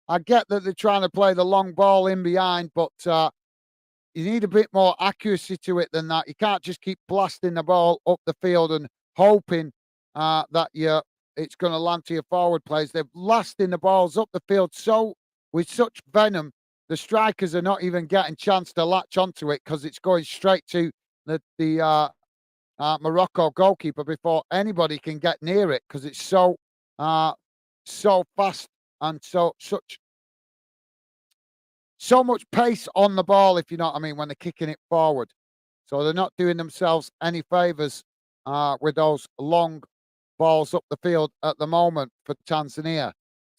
S1: I get that they're trying to play the long ball in behind, but you need a bit more accuracy to it than that. You can't just keep blasting the ball up the field and hoping that it's going to land to your forward players. They're blasting the balls up the field so with such venom, the strikers are not even getting chance to latch onto it because it's going straight to the Morocco goalkeeper before anybody can get near it because it's so fast and so much pace on the ball, if you know what I mean, when they're kicking it forward. So they're not doing themselves any favours with those long balls up the field at the moment for Tanzania.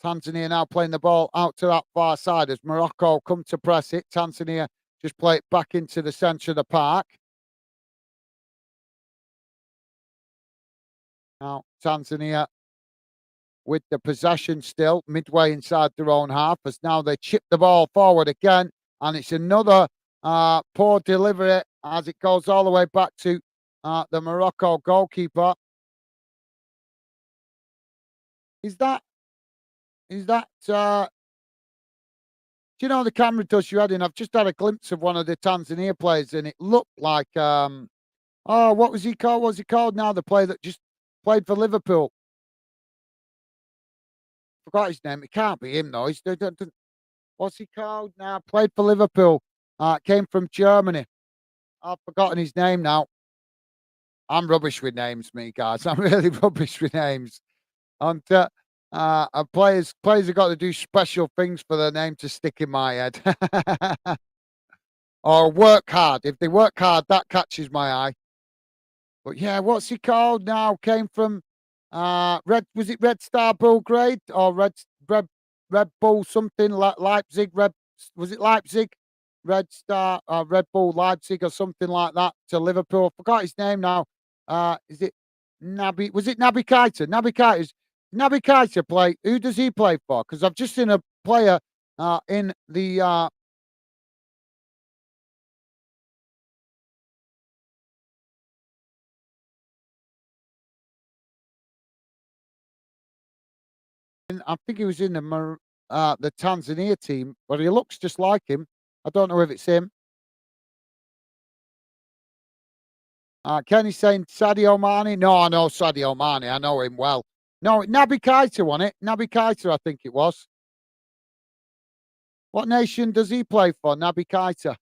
S1: Tanzania now playing the ball out to that far side as Morocco come to press it. Tanzania just play it back into the centre of the park. Now Tanzania with the possession still midway inside their own half as now they chip the ball forward again and it's another poor delivery as it goes all the way back to the Morocco goalkeeper. Is that is that do you know the camera touch you had in? I've just had a glimpse of one of the Tanzania players, and it looked like oh, what was he called? What's he called now? The player that just played for Liverpool. Forgot his name. It can't be him though. What's he called now? Played for Liverpool. Came from Germany. I've forgotten his name now. I'm rubbish with names, me guys. I'm really rubbish with names. And players have got to do special things for their name to stick in my head. Or work hard. If they work hard, that catches my eye. But yeah, what's he called now? Came from Red, was it Red Star Belgrade or Red Bull something like Leipzig? Red, was it Leipzig? Red Star Red Bull Leipzig or something like that to Liverpool. I forgot his name now. Is it Naby? Was it Naby Keita? Naby Keita play. Who does he play for? Because I've just seen a player in the I think he was in the Tanzania team, but he looks just like him. I don't know if it's him. Kenny's saying Sadio Mane. No, I know Sadio Mane. I know him well. No, Naby Keita won it. Naby Keita, I think it was. What nation does he play for? Naby Keita.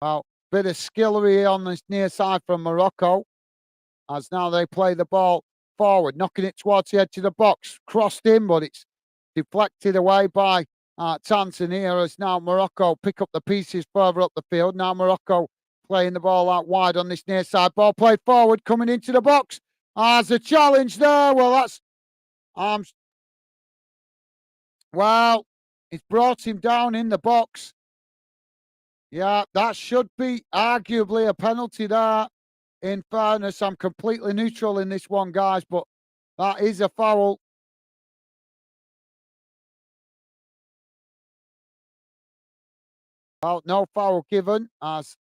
S1: Well, bit of skillery on this near side from Morocco. As now they play the ball forward, knocking it towards the edge of the box. Crossed in, but it's deflected away by Tanzania as now Morocco pick up the pieces further up the field. Now Morocco playing the ball out wide on this near side. Ball played forward, coming into the box. There's a challenge there. Well, that's um, well, it's brought him down in the box. Yeah, that should be arguably a penalty there. In fairness, I'm completely neutral in this one, guys, but that is a foul. Well, no foul given as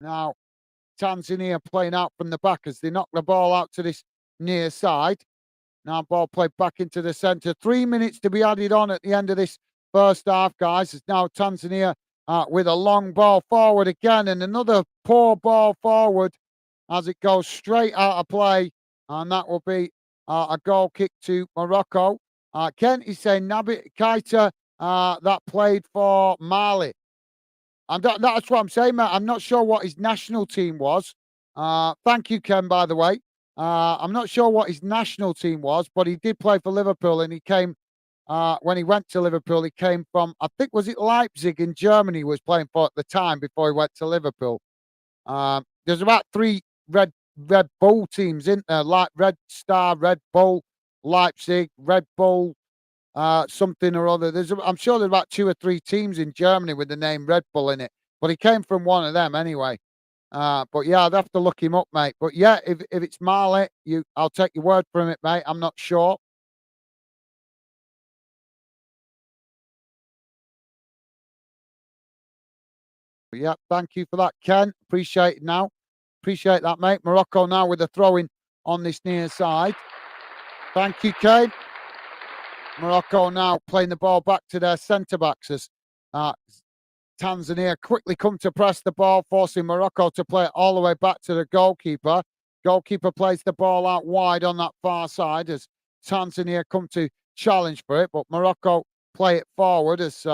S1: now Tanzania playing out from the back as they knock the ball out to this near side. Now ball played back into the centre. 3 minutes to be added on at the end of this first half, guys. It's now Tanzania with a long ball forward again and another poor ball forward as it goes straight out of play. And that will be a goal kick to Morocco. Kent is saying Naby Keita that played for Mali. And that's what I'm saying, mate. I'm not sure what his national team was. Thank you, Ken, by the way. I'm not sure what his national team was, but he did play for Liverpool and he came, when he went to Liverpool, he came from, I think, was it Leipzig in Germany he was playing for at the time before he went to Liverpool. There's about three Red Bull teams in there, like Red Star, Red Bull, Leipzig, Red Bull, something or other. I'm sure there's about two or three teams in Germany with the name Red Bull in it, but he came from one of them anyway. But yeah, I'd have to look him up, mate. But yeah, if it's Marley, I'll take your word from it, mate. I'm not sure. But yeah, thank you for that, Ken. Appreciate it now. Appreciate that, mate. Morocco now with a throw in on this near side. Thank you, Kane. Morocco now playing the ball back to their centre backs as uh, Tanzania quickly come to press the ball, forcing Morocco to play it all the way back to the goalkeeper. Goalkeeper plays the ball out wide on that far side as Tanzania come to challenge for it, but Morocco play it forward as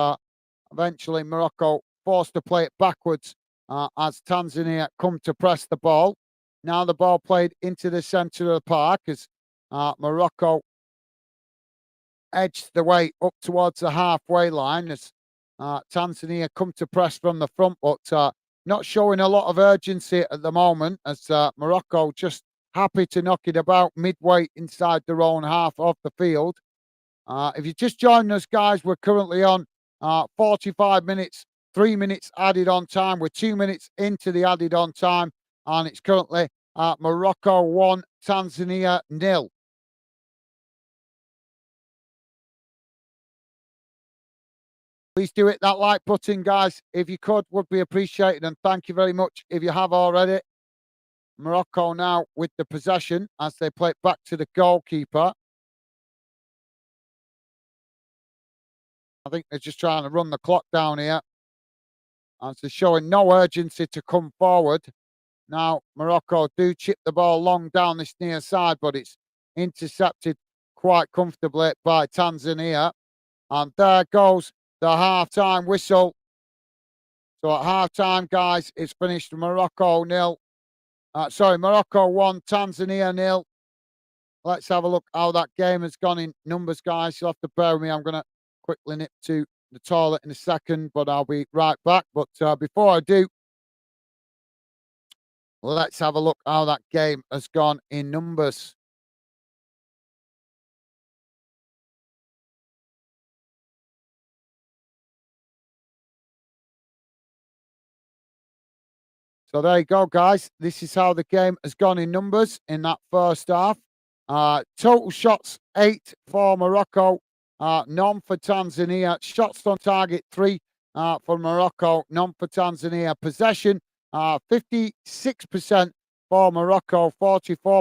S1: eventually Morocco forced to play it backwards as Tanzania come to press the ball. Now the ball played into the centre of the park as Morocco edged the way up towards the halfway line as Tanzania come to press from the front, but not showing a lot of urgency at the moment as Morocco just happy to knock it about midway inside their own half of the field. If you just joined us, guys, we're currently on 45 minutes, 3 minutes added on time. We're 2 minutes into the added on time, and it's currently Morocco 1, Tanzania 0. Please do hit that like button, guys. If you could, would be appreciated. And thank you very much if you have already. Morocco now with the possession as they play it back to the goalkeeper. I think they're just trying to run the clock down here. And they're showing no urgency to come forward. Now, Morocco do chip the ball long down this near side, but it's intercepted quite comfortably by Tanzania. And there goes the half-time whistle. So at half-time, guys, it's finished Morocco 0. Morocco 1, Tanzania 0. Let's have a look how that game has gone in numbers, guys. You'll have to bear with me. I'm going to quickly nip to the toilet in a second, but I'll be right back. But before I do, let's have a look how that game has gone in numbers. So there you go, guys. This is how the game has gone in numbers in that first half. Total shots, 8 for Morocco, none for Tanzania. Shots on target, 3 for Morocco, none for Tanzania. Possession, 56% for Morocco, 44% for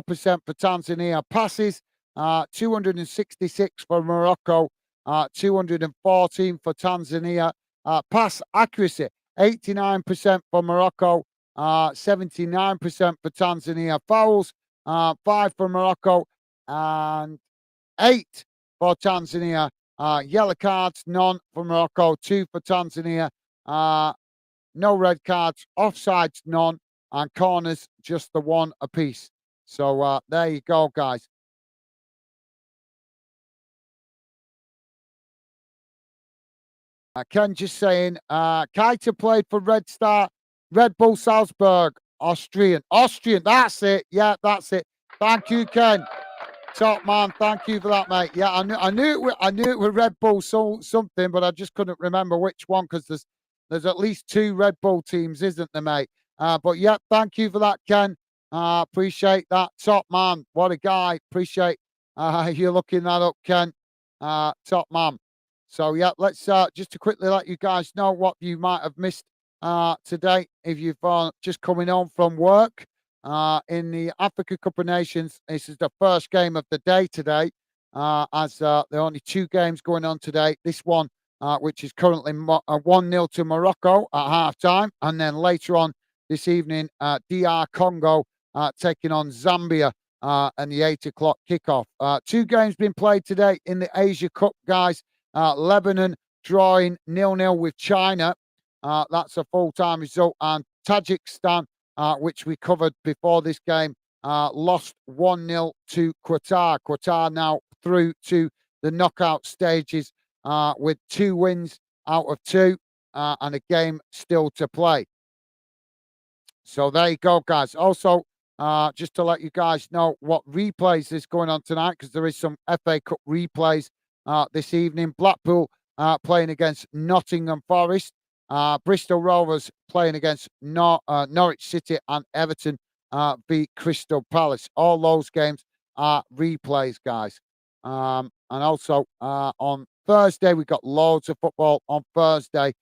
S1: Tanzania. Passes, 266 for Morocco, 214 for Tanzania. Pass accuracy, 89% for Morocco, 79% for Tanzania. Fouls, 5 for Morocco and 8 for Tanzania. Yellow cards, none for Morocco, 2 for Tanzania. No red cards, offsides, none, and corners, just the 1 apiece. So there you go, guys. Ken just saying, Keita played for Red Bull Salzburg, Austrian. That's it. Yeah, that's it. Thank you, Ken. Top man, thank you for that, mate. Yeah, I knew it was Red Bull something, but I just couldn't remember which one because there's at least 2 Red Bull teams, isn't there, mate? But yeah, thank you for that, Ken. Appreciate that. Top man. What a guy. Appreciate you looking that up, Ken. Top man. So yeah, let's just to quickly let you guys know what you might have missed today if you've just coming home from work. In the Africa Cup of Nations, this is the first game of the day today, as there are only 2 games going on today. This one, which is currently 1-0 to Morocco at half-time, and then later on this evening, DR Congo taking on Zambia and the 8 o'clock kickoff. 2 games being played today in the Asia Cup, guys. Lebanon drawing 0-0 with China. That's a full-time result. And Tajikistan, which we covered before this game, lost 1-0 to Qatar. Qatar now through to the knockout stages with 2 wins out of 2 and a game still to play. So there you go, guys. Also, just to let you guys know what replays is going on tonight, because there is some FA Cup replays this evening. Blackpool playing against Nottingham Forest. Bristol Rovers playing against Norwich City, and Everton beat Crystal Palace. All those games are replays, guys. And also on Thursday, we got loads of football on Thursday.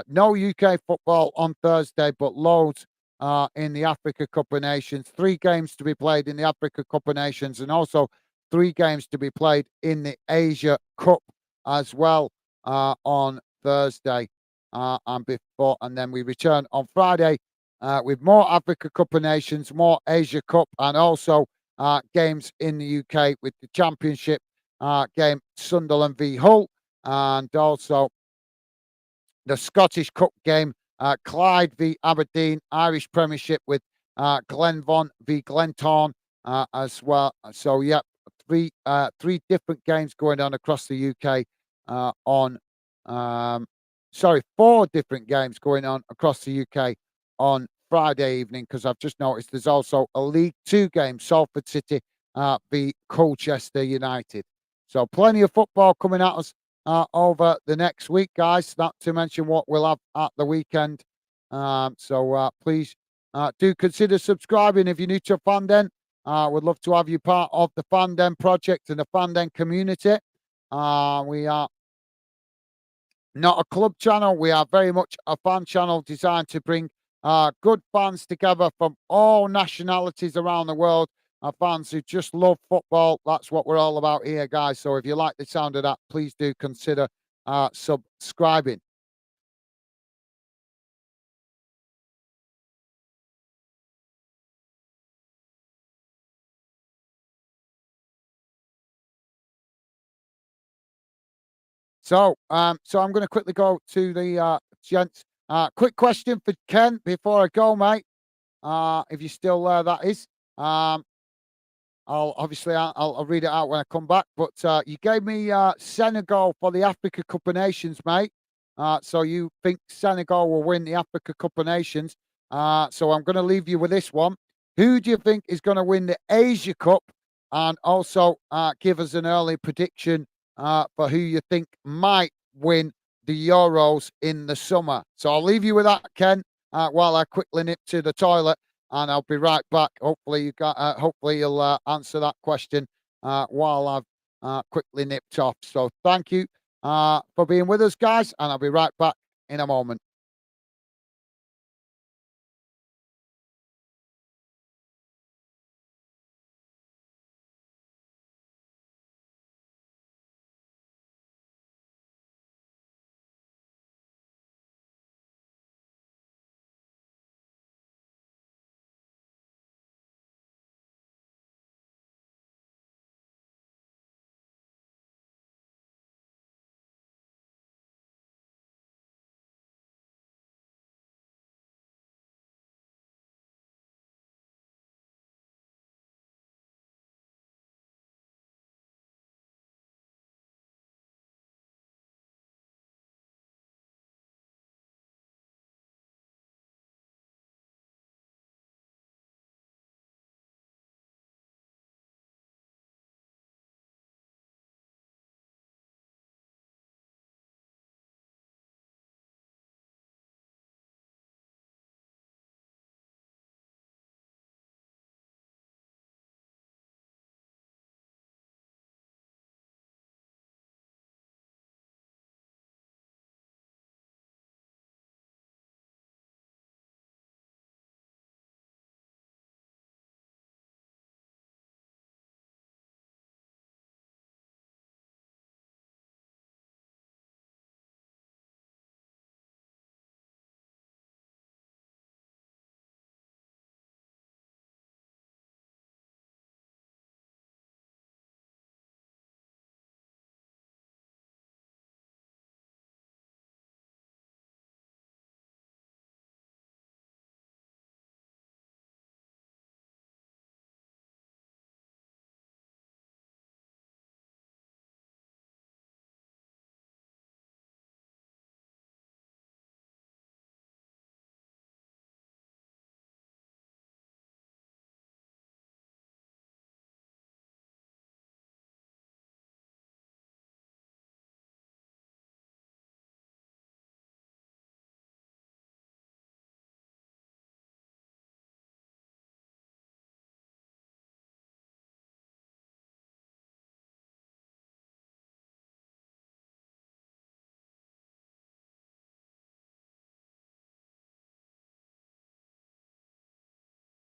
S1: No UK football on Thursday, but loads in the Africa Cup of Nations. 3 games to be played in the Africa Cup of Nations, and also 3 games to be played in the Asia Cup as well on Thursday. And then we return on Friday with more Africa Cup of Nations, more Asia Cup, and also games in the UK with the Championship game, Sunderland v Hull, and also the Scottish Cup game, Clyde v Aberdeen, Irish Premiership with Glenvaughan v Glentown as well. So yeah, 3 different games going on across the UK on 4 different games going on across the UK on Friday evening, because I've just noticed there's also a League 2 game, Salford City v Colchester United. So plenty of football coming at us over the next week, guys. Not to mention what we'll have at the weekend. So please do consider subscribing if you're new to Fanden. Would love to have you part of the Fanden project and the Fanden community. We are not a club channel. We are very much a fan channel designed to bring good fans together from all nationalities around the world. Fans who just love football. That's what we're all about here, guys. So if you like the sound of that, please do consider subscribing. So I'm going to quickly go to the gents. Quick question for Ken before I go, mate. If you're still there, that is. Um, I'll read it out when I come back. But you gave me Senegal for the Africa Cup of Nations, mate. So you think Senegal will win the Africa Cup of Nations? So I'm going to leave you with this one. Who do you think is going to win the Asia Cup? And also give us an early prediction for who you think might win the Euros in the summer. So I'll leave you with that, Ken, while I quickly nip to the toilet and I'll be right back. Hopefully hopefully you'll answer that question while I've quickly nipped off. So thank you for being with us, guys, and I'll be right back in a moment.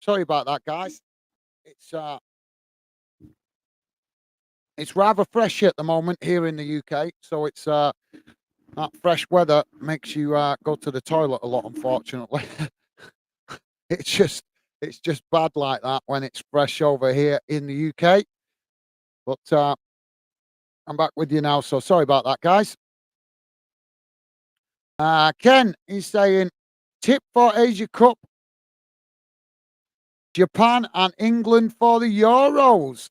S1: Sorry about that, guys. It's uh, it's rather fresh at the moment here in the UK, so it's that fresh weather makes you go to the toilet a lot. Unfortunately, it's just it's just bad like that when it's fresh over here in the UK. But I'm back with you now, so sorry about that, guys. Ken is saying tip for Asia Cup: Japan and England for the Euros.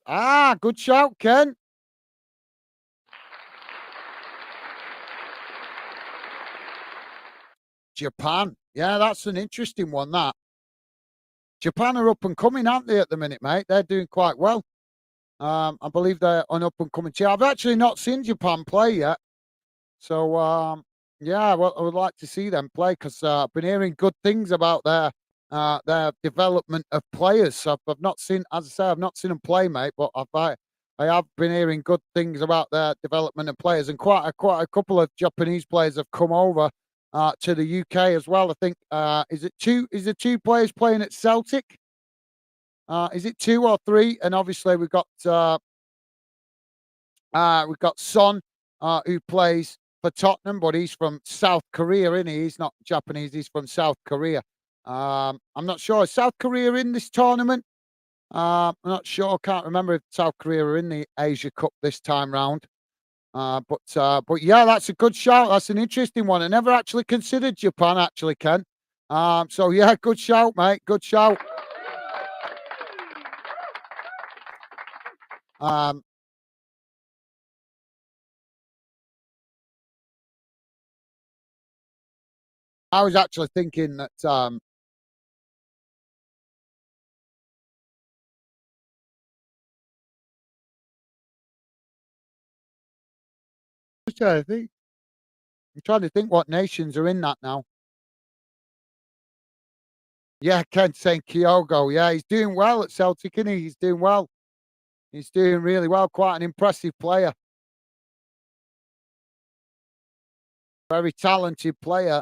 S1: Good shout, Ken. Japan. Yeah, that's an interesting one. That Japan are up and coming, aren't they, at the minute, mate? They're doing quite well. I believe they're an up and coming team. I've actually not seen Japan play yet. So, yeah, well, I would like to see them play because I've been hearing good things about their development of players. So I've not seen, as I say, I've not seen them play, mate, but I have been hearing good things about their development of players, and quite a couple of Japanese players have come over to the UK as well. I think is it two? Is there two players playing at Celtic? Is it two or three? And obviously we've got Son, who plays for Tottenham, but he's from South Korea, isn't he? He's not Japanese. He's from South Korea. I'm not sure. Is South Korea in this tournament? I'm not sure. Can't remember if South Korea are in the Asia Cup this time round. But yeah, that's a good shout. That's an interesting one. I never actually considered Japan, actually, Ken. So yeah, good shout, mate. Good shout. Um, I was actually thinking that I'm trying to think what nations are in that now. Yeah, Ken saying Kyogo. Yeah, he's doing well at Celtic, isn't he? He's doing well. He's doing really well. Quite an impressive player. Very talented player.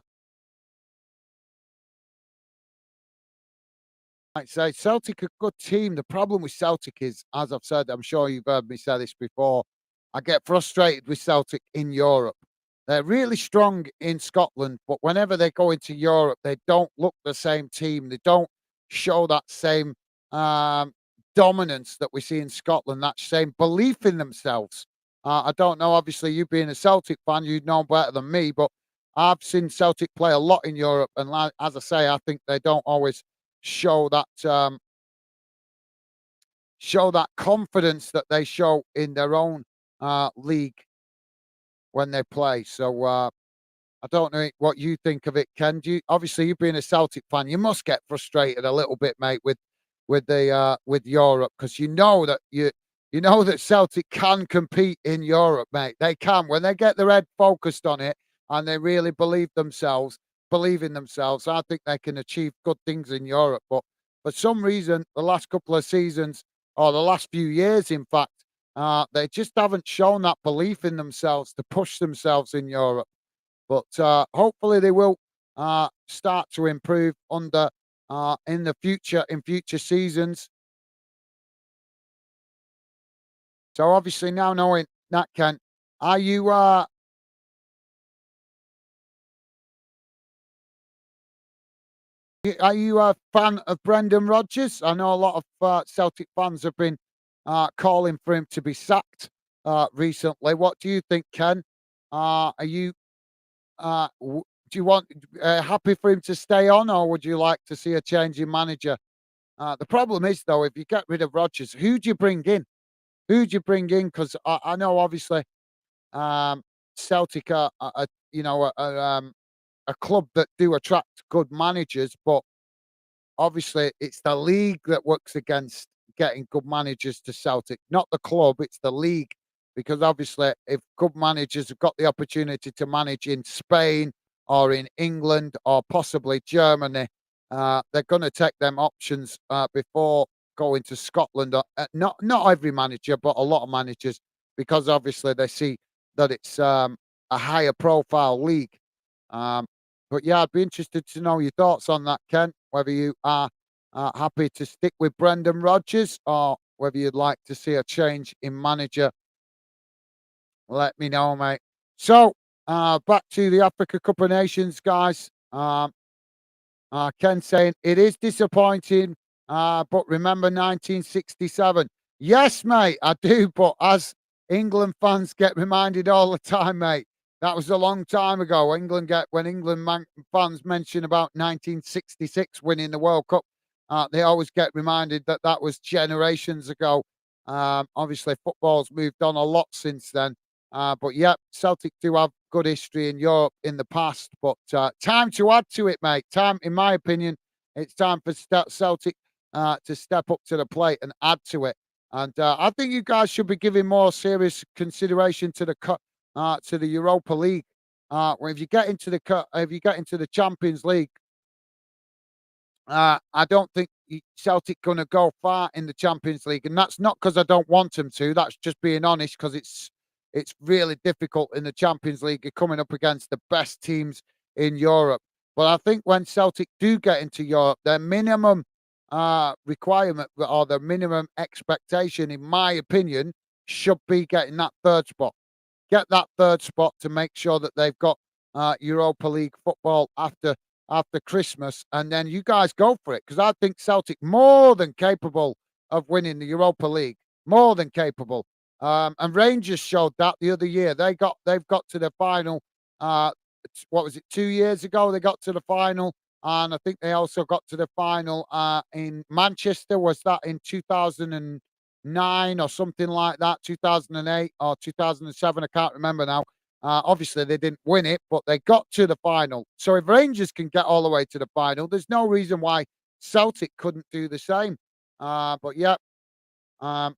S1: I'd say Celtic a good team. The problem with Celtic is, as I've said, I'm sure you've heard me say this before. I get frustrated with Celtic in Europe. They're really strong in Scotland, but whenever they go into Europe, they don't look the same team. They don't show that same um, dominance that we see in Scotland, that same belief in themselves. I don't know. Obviously, you being a Celtic fan, you'd know better than me, but I've seen Celtic play a lot in Europe, and as I say, I think they don't always show that confidence that they show in their own league when they play. So I don't know what you think of it, Ken. Obviously you being a Celtic fan, you must get frustrated a little bit, mate, with Europe, because you know that Celtic can compete in Europe, mate. They can when they get their head focused on it and they really believe in themselves. I think they can achieve good things in Europe. But for some reason, the last couple of seasons or the last few years, in fact, they just haven't shown that belief in themselves to push themselves in Europe. But hopefully they will start to improve in the future in future seasons. So obviously now knowing that, Ken, are you are you a fan of Brendan Rodgers? I know a lot of Celtic fans have been calling for him to be sacked recently. What do you think, Ken? Are you do you want happy for him to stay on, or would you like to see a change in manager? The problem is, though, if you get rid of Rodgers, who do you bring in? Who do you bring in? Because I know, obviously, um, Celtic are a club that do attract good managers, but obviously it's the league that works against getting good managers to Celtic, not the club, it's the league. Because obviously, if good managers have got the opportunity to manage in Spain or in England or possibly Germany, they're going to take them options before going to Scotland. Not every manager, but a lot of managers, because obviously they see that it's a higher profile league. Um, but yeah, I'd be interested to know your thoughts on that, Ken. Whether you are happy to stick with Brendan Rodgers or whether you'd like to see a change in manager, let me know, mate. So, back to the Africa Cup of Nations, guys. Ken saying it is disappointing, but remember 1967. Yes, mate, I do. But as England fans get reminded all the time, mate, that was a long time ago. When fans mention about 1966 winning the World Cup, they always get reminded that that was generations ago. Obviously, football's moved on a lot since then. But yeah, Celtic do have good history in Europe in the past. But time to add to it, mate. Time, in my opinion, it's time for Celtic to step up to the plate and add to it. And I think you guys should be giving more serious consideration to the Europa League. If you get into the Champions League, I don't think Celtic going to go far in the Champions League, and that's not because I don't want them to. That's just being honest, because it's really difficult in the Champions League. You're coming up against the best teams in Europe. But I think when Celtic do get into Europe, their minimum requirement or their minimum expectation, in my opinion, should be getting that third spot. Get that third spot to make sure that they've got Europa League football after Christmas, and then you guys go for it, because I think Celtic more than capable of winning the Europa League, more than capable. And Rangers showed that the other year. They've got to the final. What was it? 2 years ago they got to the final, and I think they also got to the final in Manchester. Was that in 2009 or something like that? 2008 or 2007? I can't remember now. Obviously, they didn't win it, but they got to the final. So if Rangers can get all the way to the final, there's no reason why Celtic couldn't do the same. But yeah, um,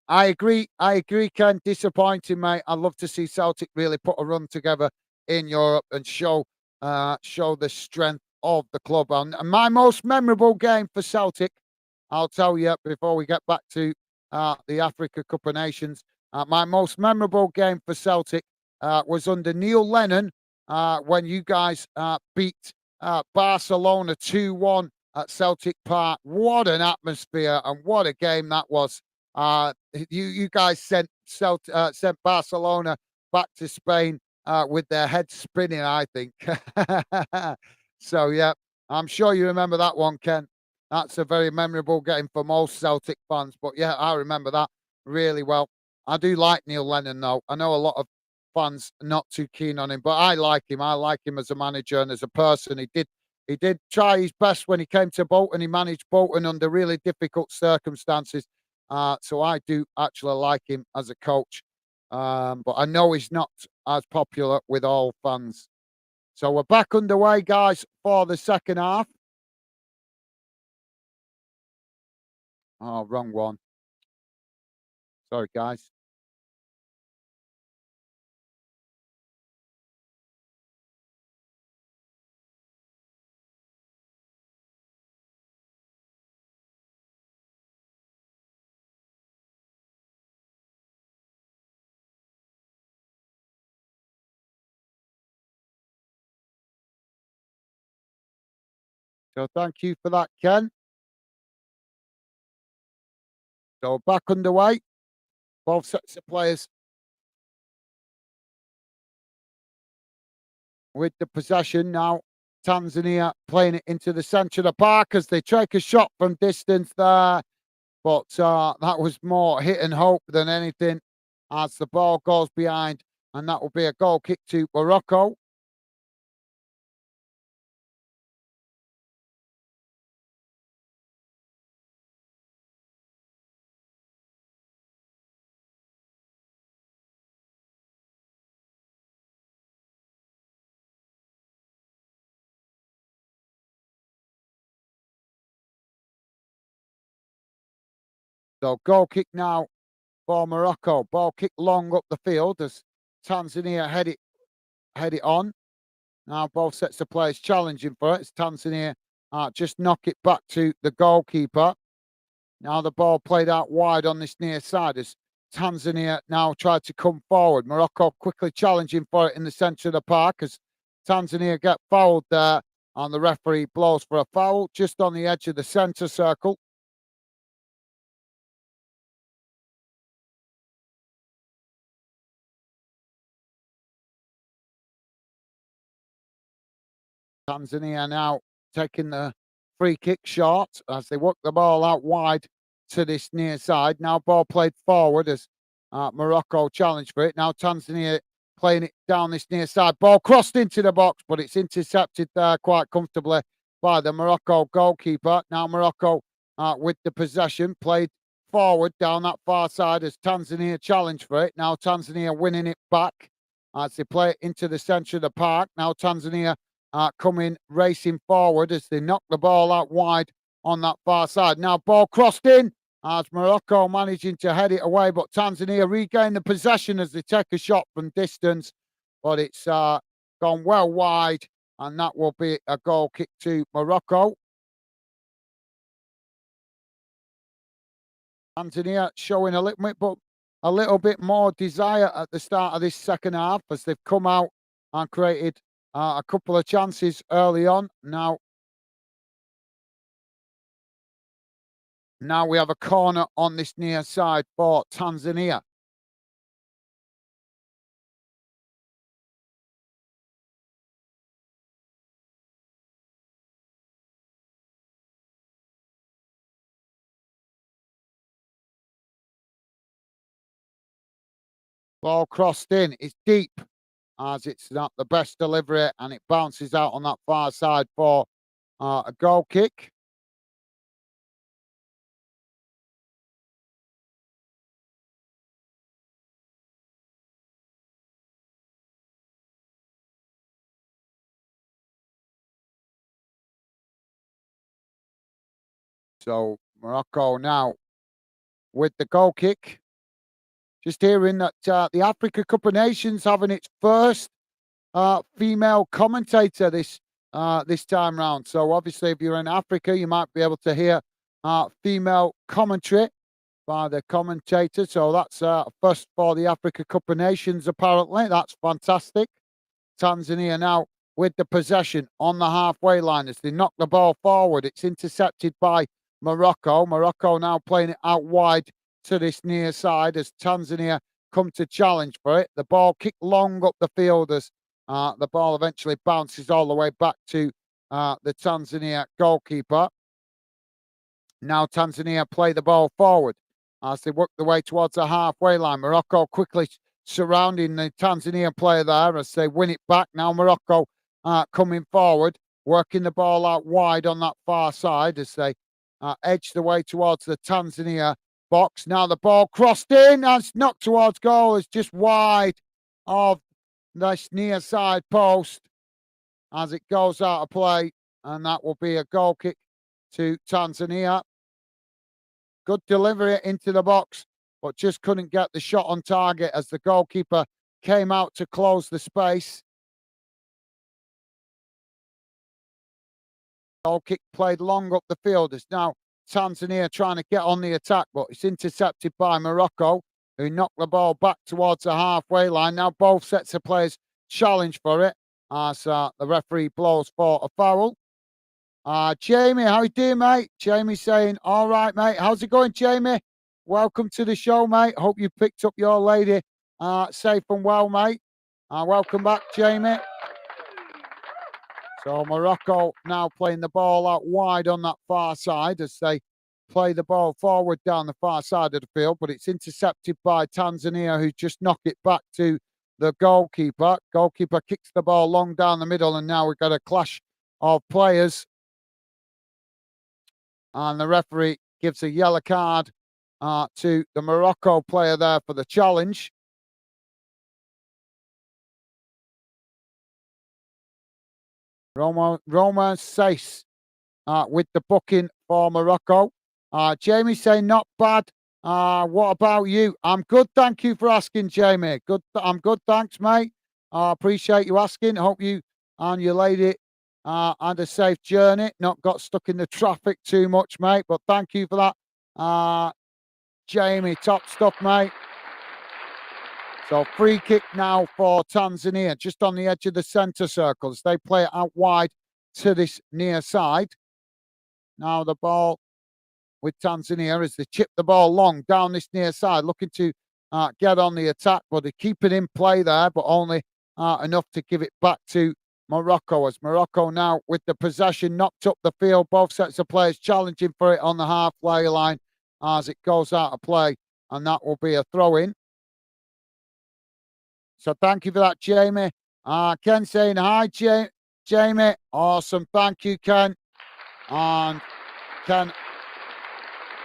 S1: I agree. I agree, Ken. Disappointing, mate. I'd love to see Celtic really put a run together in Europe and show the strength of the club. And my most memorable game for Celtic, I'll tell you before we get back to the Africa Cup of Nations. My most memorable game for Celtic was under Neil Lennon when you guys beat Barcelona 2-1 at Celtic Park. What an atmosphere and what a game that was. You guys sent Barcelona back to Spain with their heads spinning, I think. So yeah, I'm sure you remember that one, Ken. That's a very memorable game for most Celtic fans. But yeah, I remember that really well. I do like Neil Lennon, though. I know a lot of fans are not too keen on him, but I like him. I like him as a manager and as a person. He did try his best when he came to Bolton. He managed Bolton under really difficult circumstances. So I do actually like him as a coach. But I know he's not as popular with all fans. So we're back underway, guys, for the second half. Oh, wrong one. Sorry, guys. So thank you for that, Ken. So back underway. Both sets of players with the possession now. Tanzania playing it into the centre of the park as they take a shot from distance there. But that was more hit and hope than anything as the ball goes behind. And that will be a goal kick to Morocco. So goal kick now for Morocco. Ball kick long up the field as Tanzania head it on. Now both sets of players challenging for it. It's Tanzania just knock it back to the goalkeeper. Now the ball played out wide on this near side as Tanzania now tried to come forward. Morocco quickly challenging for it in the centre of the park as Tanzania get fouled there, and the referee blows for a foul just on the edge of the centre circle. Tanzania now taking the free kick shot as they work the ball out wide to this near side. Now ball played forward as Morocco challenged for it. Now Tanzania playing it down this near side. Ball crossed into the box, but it's intercepted there quite comfortably by the Morocco goalkeeper. Now Morocco with the possession played forward down that far side as Tanzania challenged for it. Now Tanzania winning it back as they play it into the centre of the park. Now Tanzania coming racing forward as they knock the ball out wide on that far side. Now ball crossed in as Morocco managing to head it away, but Tanzania regain the possession as they take a shot from distance, but it's gone well wide, and that will be a goal kick to Morocco. Tanzania showing a little bit more desire at the start of this second half as they've come out and created a couple of chances early on. Now we have a corner on this near side for Tanzania. Ball crossed in. It's deep as it's not the best delivery and it bounces out on that far side for a goal kick. So Morocco now with the goal kick. Just hearing that the Africa Cup of Nations having its first female commentator this time round. So obviously, if you're in Africa, you might be able to hear female commentary by the commentator. So that's first for the Africa Cup of Nations. Apparently, that's fantastic. Tanzania now with the possession on the halfway line as they knock the ball forward. It's intercepted by Morocco. Morocco now playing it out wide to this near side as Tanzania come to challenge for it. The ball kicked long up the field as the ball eventually bounces all the way back to the Tanzania goalkeeper. Now Tanzania play the ball forward as they work their way towards the halfway line. Morocco quickly surrounding the Tanzania player there as they win it back. Now Morocco coming forward, working the ball out wide on that far side as they edge the way towards the Tanzania box. Now the ball crossed in and it's knocked towards goal. It's just wide of this near side post as it goes out of play. And that will be a goal kick to Tanzania. Good delivery into the box, but just couldn't get the shot on target as the goalkeeper came out to close the space. Goal kick played long up the field. It's now Tanzania trying to get on the attack, but it's intercepted by Morocco, who knocked the ball back towards the halfway line. Now both sets of players challenge for it as the referee blows for a foul. Jamie, how you doing, mate? Jamie saying, all right, mate. How's it going, Jamie? Welcome to the show, mate. Hope you picked up your lady safe and well, mate. Welcome back, Jamie. So Morocco now playing the ball out wide on that far side as they play the ball forward down the far side of the field, but it's intercepted by Tanzania, who just knock it back to the goalkeeper. Goalkeeper kicks the ball long down the middle, and now we've got a clash of players. And the referee gives a yellow card to the Morocco player there for the challenge. Roma Sace with the booking for Morocco. Jamie saying not bad. What about you? I'm good, thank you for asking, Jamie. Good, I'm good, thanks, mate. Appreciate you asking. Hope you and your lady had a safe journey. Not got stuck in the traffic too much, mate. But thank you for that, Jamie. Top stuff, mate. So free kick now for Tanzania, just on the edge of the centre circles. They play it out wide to this near side. Now the ball with Tanzania as they chip the ball long down this near side, looking to get on the attack, but they keep it in play there, but only enough to give it back to Morocco. As Morocco now with the possession knocked up the field, both sets of players challenging for it on the halfway line as it goes out of play, and that will be a throw-in. So thank you for that, Jamie. Ken saying hi, Jamie. Awesome. Thank you, Ken. And Ken,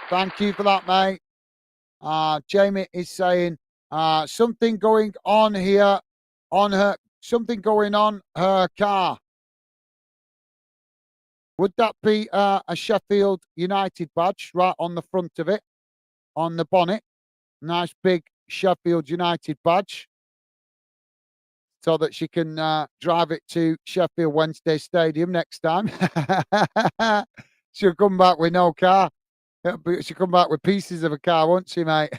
S1: thank you for that, mate. Jamie is saying something going on here something going on her car. Would that be a Sheffield United badge right on the front of it, on the bonnet? Nice big Sheffield United badge, so that she can drive it to Sheffield Wednesday Stadium next time. She'll come back with no car. Yeah, but she come back with pieces of a car, won't she, mate?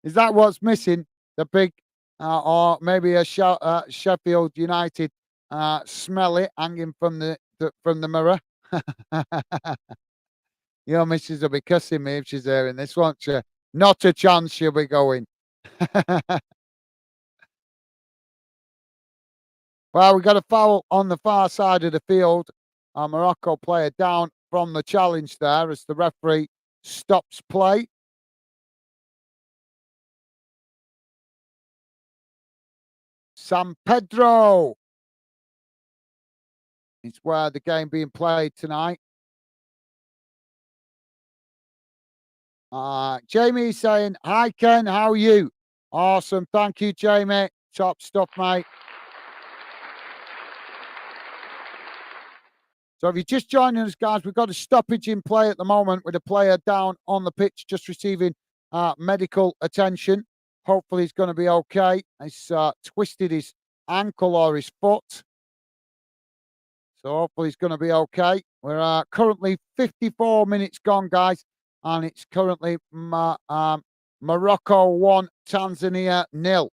S1: Is that what's missing? The big, or maybe a Sheffield United smell it hanging from the mirror. Your missus will be cussing me if she's hearing this, won't she? Not a chance she'll be going. Well, we got a foul on the far side of the field. A Morocco player down from the challenge there as the referee stops play. San Pedro is where the game being played tonight. Jamie saying, "Hi Ken, how are you?" Awesome, thank you, Jamie. Top stuff, mate. So if you're just joining us, guys, we've got a stoppage in play at the moment with a player down on the pitch, just receiving medical attention. Hopefully he's going to be okay. He's twisted his ankle or his foot. So hopefully he's going to be okay. We're currently 54 minutes gone, guys. And it's currently Morocco 1, Tanzania 0.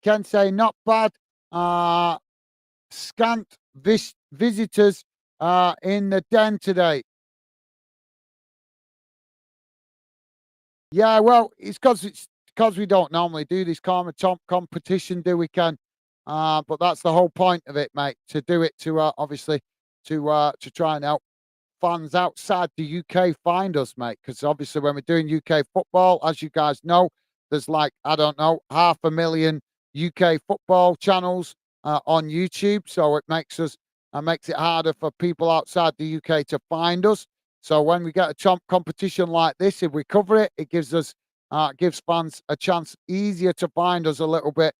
S1: Ken say, not bad. Scant visitors in the den today. Yeah, well, it's because we don't normally do this kind of competition, do we, Ken? But that's the whole point of it, mate. To do it to obviously to try and help fans outside the UK find us, mate. Because obviously, when we're doing UK football, as you guys know, there's like I don't know 500,000 UK football channels on YouTube, so it makes it harder for people outside the UK to find us. So when we get a competition like this, if we cover it, it gives fans a chance easier to find us a little bit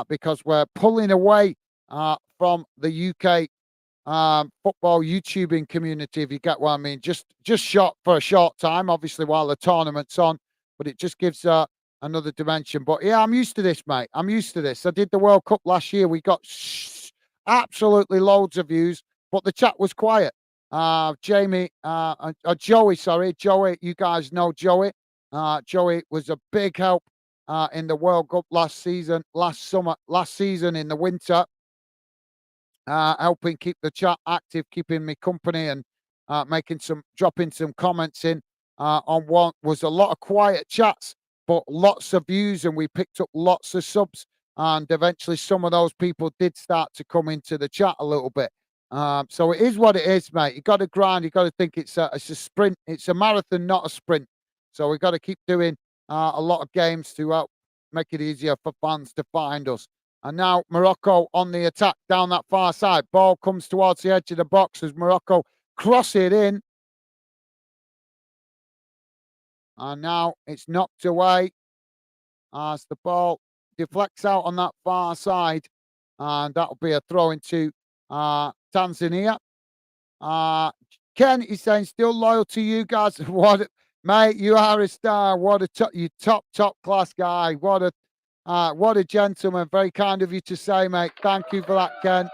S1: because we're pulling away from the UK football YouTubing community, if you get what I mean. Just shot for a short time, obviously while the tournament's on, but it just gives another dimension. But yeah, I'm used to this, mate. I'm used to this. I did the World Cup last year. We got absolutely loads of views, but the chat was quiet. Jamie, Joey, sorry, Joey. You guys know Joey. Joey was a big help in the World Cup last season in the winter, helping keep the chat active, keeping me company, and dropping some comments in on one. Was a lot of quiet chats, but lots of views, and we picked up lots of subs. And eventually, some of those people did start to come into the chat a little bit. So it is what it is, mate. You got to grind. You got to think it's a sprint. It's a marathon, not a sprint. So we got to keep doing a lot of games to help make it easier for fans to find us. And now Morocco on the attack down that far side. Ball comes towards the edge of the box as Morocco cross it in. And now it's knocked away as the ball deflects out on that far side. And that'll be a throw into Tanzania. Ken is saying, still loyal to you guys. What, mate, you are a star. What you top class guy. What a gentleman. Very kind of you to say, mate. Thank you for that, Ken.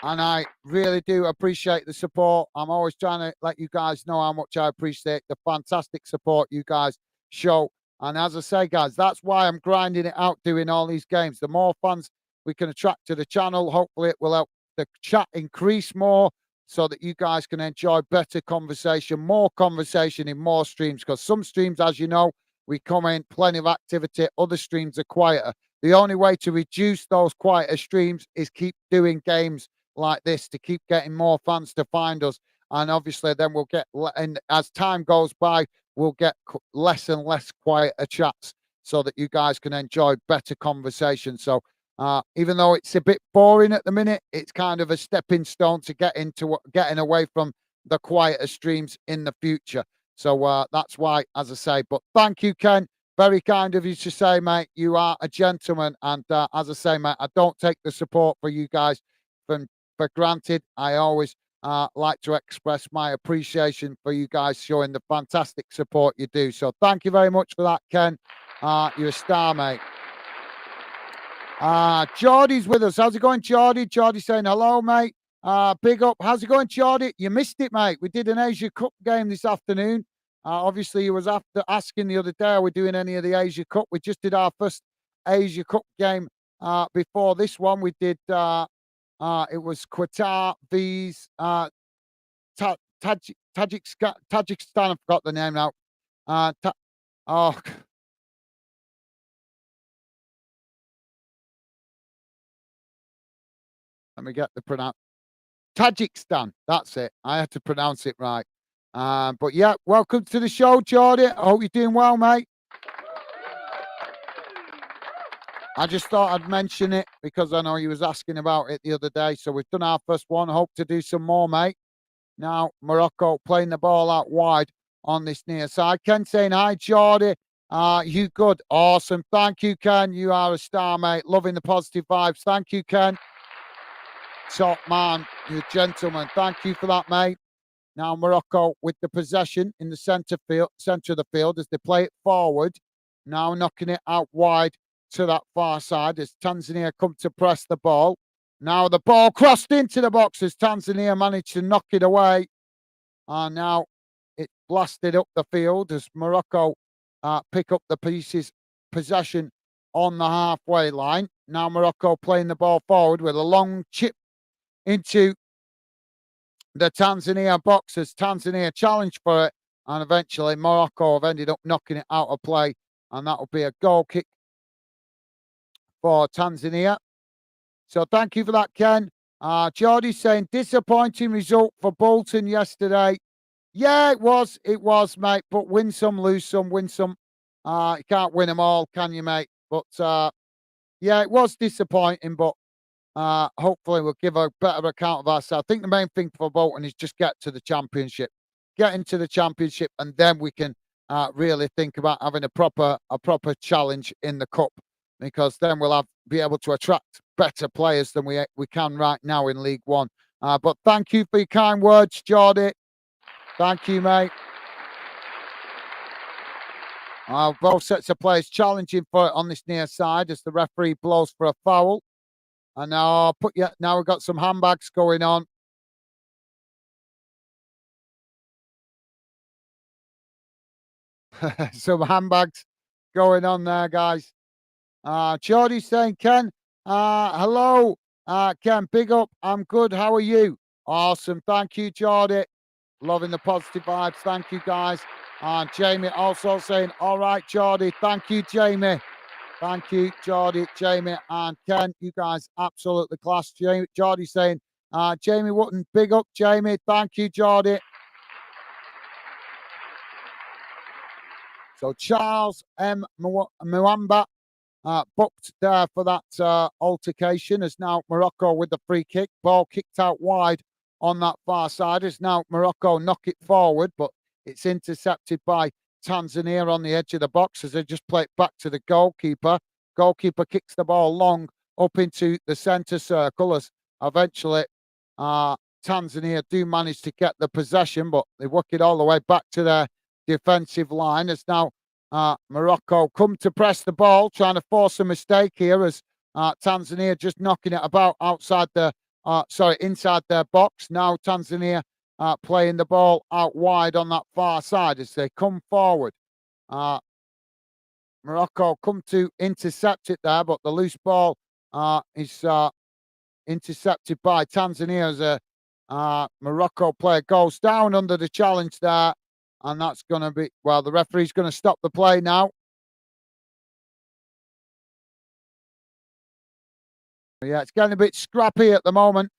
S1: And I really do appreciate the support. I'm always trying to let you guys know how much I appreciate the fantastic support you guys show. And as I say, guys, that's why I'm grinding it out doing all these games. The more fans we can attract to the channel, hopefully it will help the chat increase more so that you guys can enjoy better conversation, more conversation in more streams. Because some streams, as you know, we come in, plenty of activity. Other streams are quieter. The only way to reduce those quieter streams is keep doing games like this to keep getting more fans to find us. And obviously then we'll get, and as time goes by, we'll get less and less quieter chats so that you guys can enjoy better conversation. So even though it's a bit boring at the minute, it's kind of a stepping stone to getting away from the quieter streams in the future. So that's why, as I say, but thank you, Ken. Very kind of you to say, mate. You are a gentleman. And as I say, mate, I don't take the support for you guys for granted. I always like to express my appreciation for you guys showing the fantastic support you do. So thank you very much for that, Ken. You're a star, mate. Geordie's with us. How's it going, Geordie? Geordie saying hello, mate. Big up. How's it going, Geordie? You missed it, mate. We did an Asia Cup game this afternoon. Obviously, you was after asking the other day, are we doing any of the Asia Cup? We just did our first Asia Cup game before this one. We did, it was Qatar vs Tajikistan. I forgot the name now. Oh, let me get the pronounce. Tajikistan. That's it. I had to pronounce it right. But yeah, welcome to the show, Geordie. I hope you're doing well, mate. I just thought I'd mention it because I know you was asking about it the other day. So we've done our first one. Hope to do some more, mate. Now, Morocco playing the ball out wide on this near side. Ken saying, hi, Geordie. You good? Awesome. Thank you, Ken. You are a star, mate. Loving the positive vibes. Thank you, Ken. Top man. You're a gentleman. Thank you for that, mate. Now Morocco with the possession in the centre of the field as they play it forward. Now knocking it out wide to that far side as Tanzania come to press the ball. Now the ball crossed into the box as Tanzania managed to knock it away. And now it blasted up the field as Morocco pick up the possession on the halfway line. Now Morocco playing the ball forward with a long chip into the Tanzania box as Tanzania challenged for it, and eventually Morocco have ended up knocking it out of play, and that will be a goal kick for Tanzania. So thank you for that, Ken. Geordie's saying disappointing result for Bolton yesterday. Yeah, it was, mate. But win some, lose some, win some. You can't win them all, can you, mate? But yeah, it was disappointing, but hopefully we'll give a better account of ourselves. I think the main thing for Bolton is just get to the championship, get into the championship, and then we can really think about having a proper challenge in the cup, because then we'll be able to attract better players than we can right now in League One. But thank you for your kind words, Geordie. Thank you, mate. Both sets of players challenging for it on this near side as the referee blows for a foul. And now now we've got some handbags going on. Some handbags going on there, guys. Geordie's saying, Ken, hello. Ken, big up. I'm good. How are you? Awesome. Thank you, Geordie. Loving the positive vibes. Thank you, guys. And Jamie also saying, all right, Geordie. Thank you, Jamie. Thank you, Geordie, Jamie, and Ken. You guys absolutely class. Geordie saying, Jamie Wotton, big up, Jamie. Thank you, Geordie. So Charles M. Mwamba booked there for that altercation as now Morocco with the free kick. Ball kicked out wide on that far side as now Morocco knock it forward, but it's intercepted by Tanzania on the edge of the box as they just play it back to the goalkeeper. Goalkeeper kicks the ball long up into the centre circle as eventually Tanzania do manage to get the possession, but they work it all the way back to their defensive line as now Morocco come to press the ball, trying to force a mistake here as Tanzania just knocking it about outside the, inside their box. Now Tanzania playing the ball out wide on that far side as they come forward. Morocco come to intercept it there, but the loose ball is intercepted by Tanzania as a Morocco player goes down under the challenge there. And that's going to be, well, the referee's going to stop the play now. Yeah, it's getting a bit scrappy at the moment.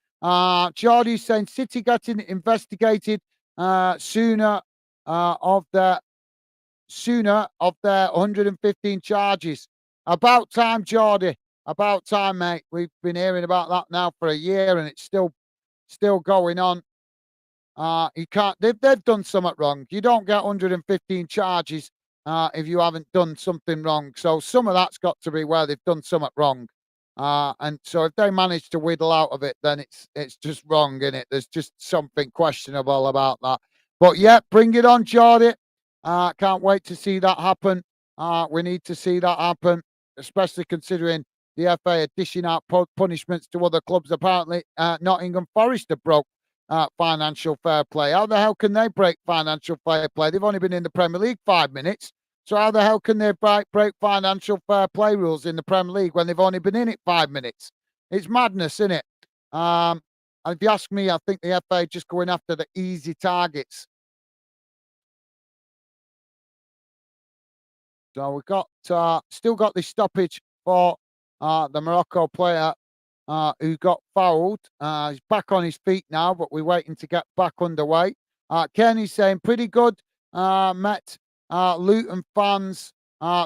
S1: Geordie's saying City getting investigated sooner of their 115 charges. About time, Geordie. About time, mate. We've been hearing about that now for a year, and it's still going on. You can't. They've done something wrong. You don't get 115 charges if you haven't done something wrong. So some of that's got to be where they've done something wrong. And so if they manage to whittle out of it, then it's just wrong, in it. There's just something questionable about that. But yeah, bring it on, Geordie. Can't wait to see that happen. We need to see that happen, especially considering the FA are dishing out punishments to other clubs. Apparently, Nottingham Forest have broke financial fair play. How the hell can they break financial fair play? They've only been in the Premier League 5 minutes. So how the hell can they break financial fair play rules in the Premier League when they've only been in it 5 minutes? It's madness, isn't it? And if you ask me, I think the FA just going after the easy targets. So we've got still got this stoppage for the Morocco player who got fouled. He's back on his feet now, but we're waiting to get back underway. Kenny's saying pretty good. Met Luton fans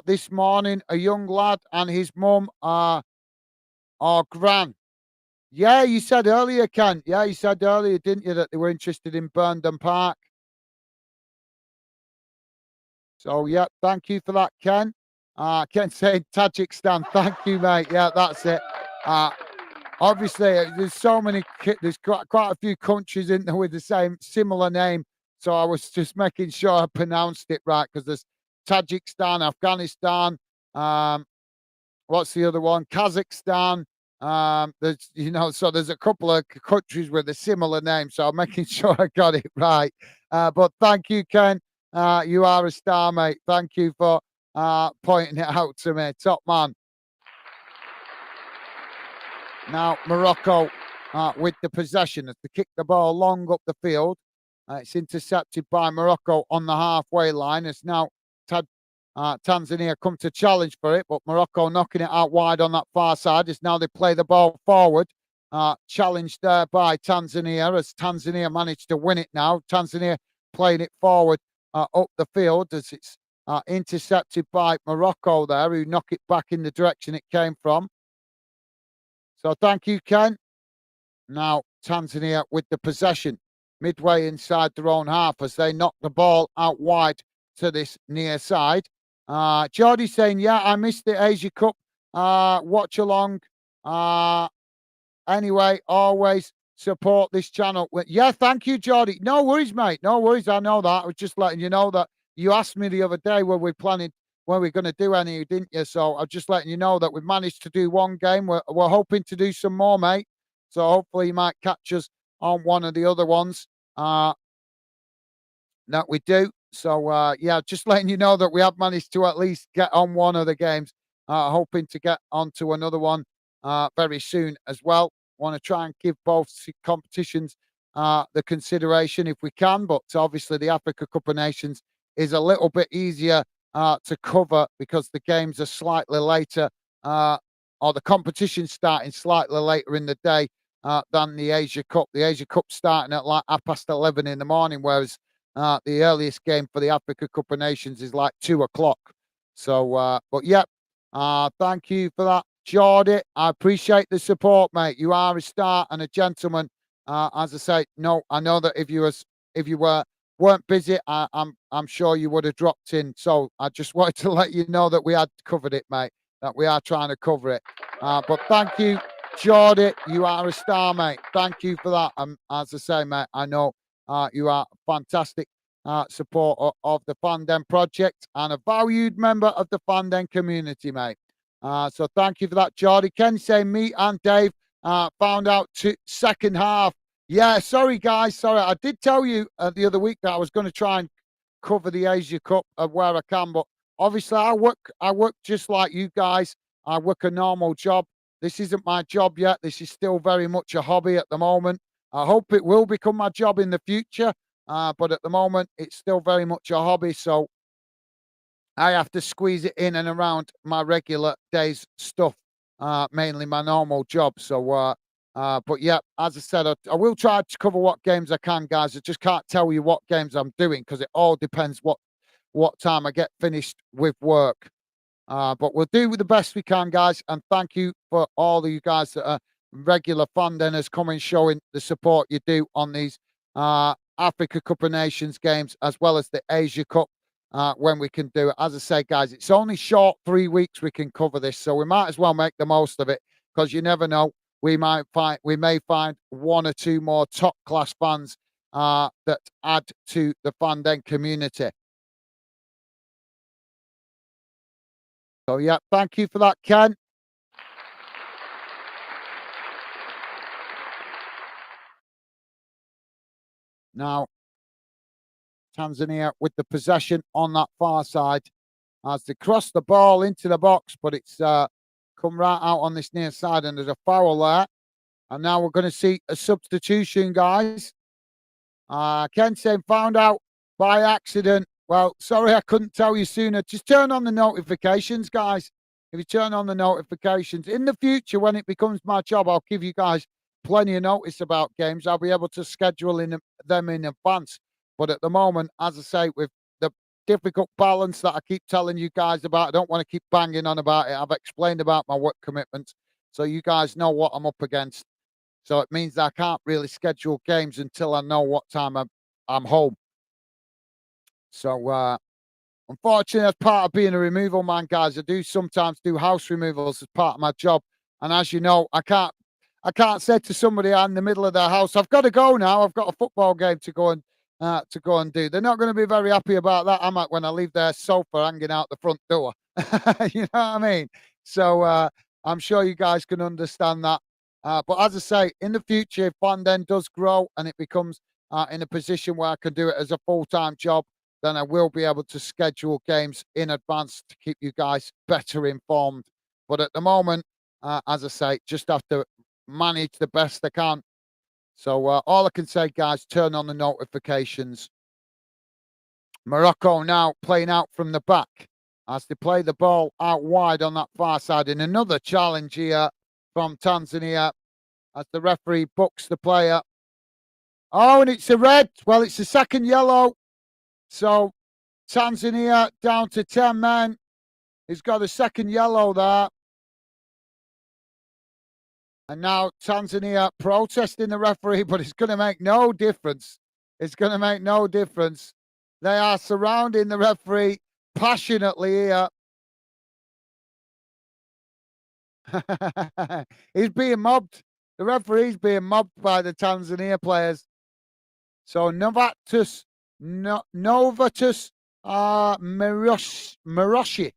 S1: this morning. A young lad and his mum are gran. Yeah, you said earlier, Ken. Yeah, you said earlier, didn't you, that they were interested in Burndon Park? So, yeah, thank you for that, Ken. Ken saying Tajikistan. Thank you, mate. Yeah, that's it. Obviously, there's so many, there's quite a few countries in there with the same, similar name. So I was just making sure I pronounced it right because there's Tajikistan, Afghanistan, what's the other one? Kazakhstan. There's, so there's a couple of countries with a similar name. So I'm making sure I got it right. But thank you, Ken. You are a star, mate. Thank you for pointing it out to me. Top man. Now, Morocco with the possession as they kick the ball long up the field. It's intercepted by Morocco on the halfway line. It's now Tanzania come to challenge for it, but Morocco knocking it out wide on that far side. As now they play the ball forward. Challenged there by Tanzania as Tanzania managed to win it now. Tanzania playing it forward up the field as it's intercepted by Morocco there, who knock it back in the direction it came from. So thank you, Ken. Now Tanzania with the possession midway inside their own half as they knock the ball out wide to this near side. Geordie saying, yeah, I missed the Asia Cup watch along. Anyway, always support this channel. Yeah, thank you, Geordie. No worries, mate. No worries. I know that. I was just letting you know that you asked me the other day when we're going to do any, didn't you? So I'm just letting you know that we've managed to do one game. We're hoping to do some more, mate. So hopefully you might catch us on one of the other ones that we do. So, yeah, just letting you know that we have managed to at least get on one of the games. Hoping to get onto another one very soon as well. Want to try and give both competitions the consideration if we can, but obviously the Africa Cup of Nations is a little bit easier to cover because the games are slightly later or the competition starting slightly later in the day than the Asia Cup. The Asia Cup starting at like 11:30 in the morning, whereas the earliest game for the Africa Cup of Nations is like 2:00. So, but yeah, thank you for that, Geordie. I appreciate the support, mate. You are a star and a gentleman. As I say, no, I know that if you weren't busy, I'm sure you would have dropped in. So I just wanted to let you know that we had covered it, mate. That we are trying to cover it. But thank you, Geordie. You are a star, mate. Thank you for that. As I say, mate, I know you are a fantastic supporter of the Fandom project and a valued member of the Fandom community, mate. So thank you for that, Geordie. Ken saying me and Dave found out second half. Yeah, sorry, guys. Sorry. I did tell you the other week that I was going to try and cover the Asia Cup where I can, but obviously I work just like you guys. I work a normal job. This isn't my job yet. This is still very much a hobby at the moment. I hope it will become my job in the future, but at the moment it's still very much a hobby. So I have to squeeze it in and around my regular day's stuff, mainly my normal job. So, but yeah, as I said, I will try to cover what games I can, guys. I just can't tell you what games I'm doing because it all depends what time I get finished with work. But we'll do the best we can, guys. And thank you for all of you guys that are regular funders coming, showing the support you do on these Africa Cup of Nations games, as well as the Asia Cup when we can do it. As I say, guys, it's only short 3 weeks we can cover this, so we might as well make the most of it because you never know. We may find one or two more top class fans that add to the fandom community. So, yeah, thank you for that, Ken. Now, Tanzania with the possession on that far side as they cross the ball into the box, but it's come right out on this near side, and there's a foul there. And now we're going to see a substitution, guys. Ken saying found out by accident. Well, sorry I couldn't tell you sooner. Just turn on the notifications, guys. If you turn on the notifications, in the future, when it becomes my job, I'll give you guys plenty of notice about games. I'll be able to schedule them in advance. But at the moment, as I say, with the difficult balance that I keep telling you guys about, I don't want to keep banging on about it. I've explained about my work commitments, so you guys know what I'm up against. So it means I can't really schedule games until I know what time I'm home. So unfortunately, as part of being a removal man, guys, I do sometimes do house removals as part of my job. And as you know, I can't say to somebody in the middle of their house, I've got to go now. I've got a football game to go and do. They're not going to be very happy about that, am I, when I leave their sofa hanging out the front door? You know what I mean? So I'm sure you guys can understand that. But as I say, in the future, if Fanden does grow and it becomes in a position where I can do it as a full-time job, then I will be able to schedule games in advance to keep you guys better informed. But at the moment, as I say, just have to manage the best I can. So all I can say, guys, turn on the notifications. Morocco now playing out from the back as they play the ball out wide on that far side. And another challenge here from Tanzania as the referee books the player. Oh, and it's a red. Well, it's the second yellow. So Tanzania down to 10 men. He's got a second yellow there. And now Tanzania protesting the referee, but it's going to make no difference. It's going to make no difference. They are surrounding the referee passionately here. He's being mobbed. The referee's being mobbed by the Tanzania players. So Novatus Miroshi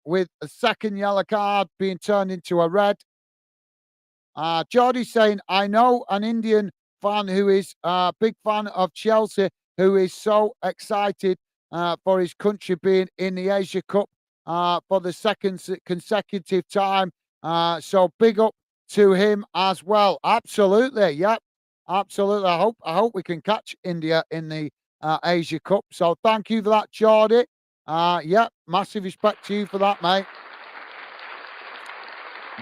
S1: with a second yellow card being turned into a red. Geordie saying, I know an Indian fan who is a big fan of Chelsea, who is so excited for his country being in the Asia Cup for the second consecutive time. So big up to him as well. Absolutely. Yep. Absolutely. I hope we can catch India in the Asia Cup. So thank you for that, Geordie. Yep. Massive respect to you for that, mate.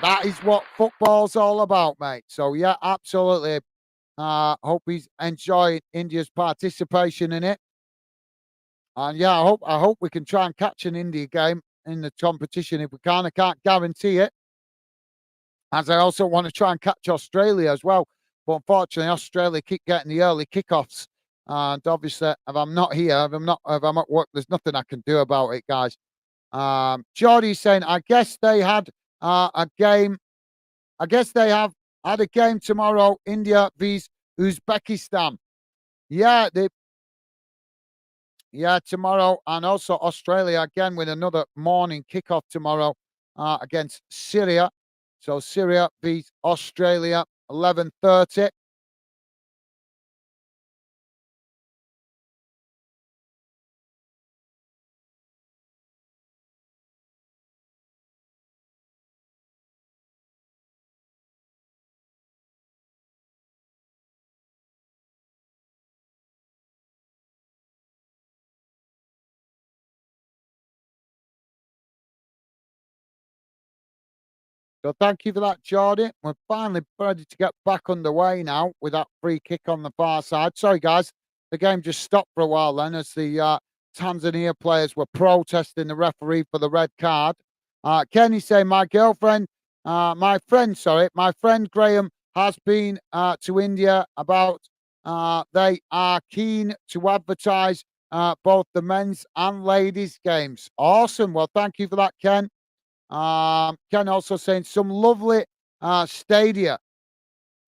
S1: That is what football's all about, mate. So yeah, absolutely. Hope he's enjoying India's participation in it. And yeah, I hope we can try and catch an India game in the competition. If we can, I can't guarantee it. As I also want to try and catch Australia as well. But unfortunately, Australia keep getting the early kickoffs. And obviously, if I'm not here, if I'm at work, there's nothing I can do about it, guys. Geordie's saying, I guess they had a game. I guess they have had a game tomorrow, India vs Uzbekistan. Yeah, tomorrow, and also Australia again with another morning kickoff tomorrow against Syria. So Syria vs Australia, 11:30. So thank you for that, Jordan. We're finally ready to get back underway now with that free kick on the far side. Sorry, guys, the game just stopped for a while then as the Tanzania players were protesting the referee for the red card. Kenny saying, my friend Graham has been to India about they are keen to advertise both the men's and ladies' games. Awesome. Well, thank you for that, Ken. Ken also saying some lovely stadia.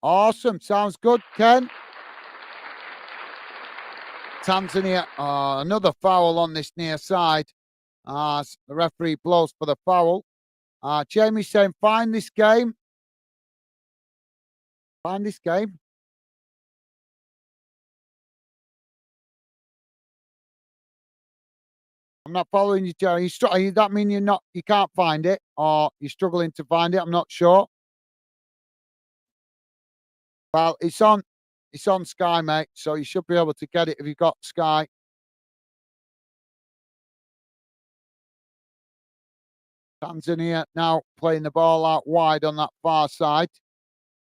S1: Awesome. Sounds good, Ken. Tanzania, another foul on this near side. The referee blows for the foul. Jamie saying, find this game. Find this game. I'm not following you, Jerry. That mean you can't find it, or you're struggling to find it? I'm not sure. Well, it's on Sky, mate, so you should be able to get it if you've got Sky. Tanzania now playing the ball out wide on that far side.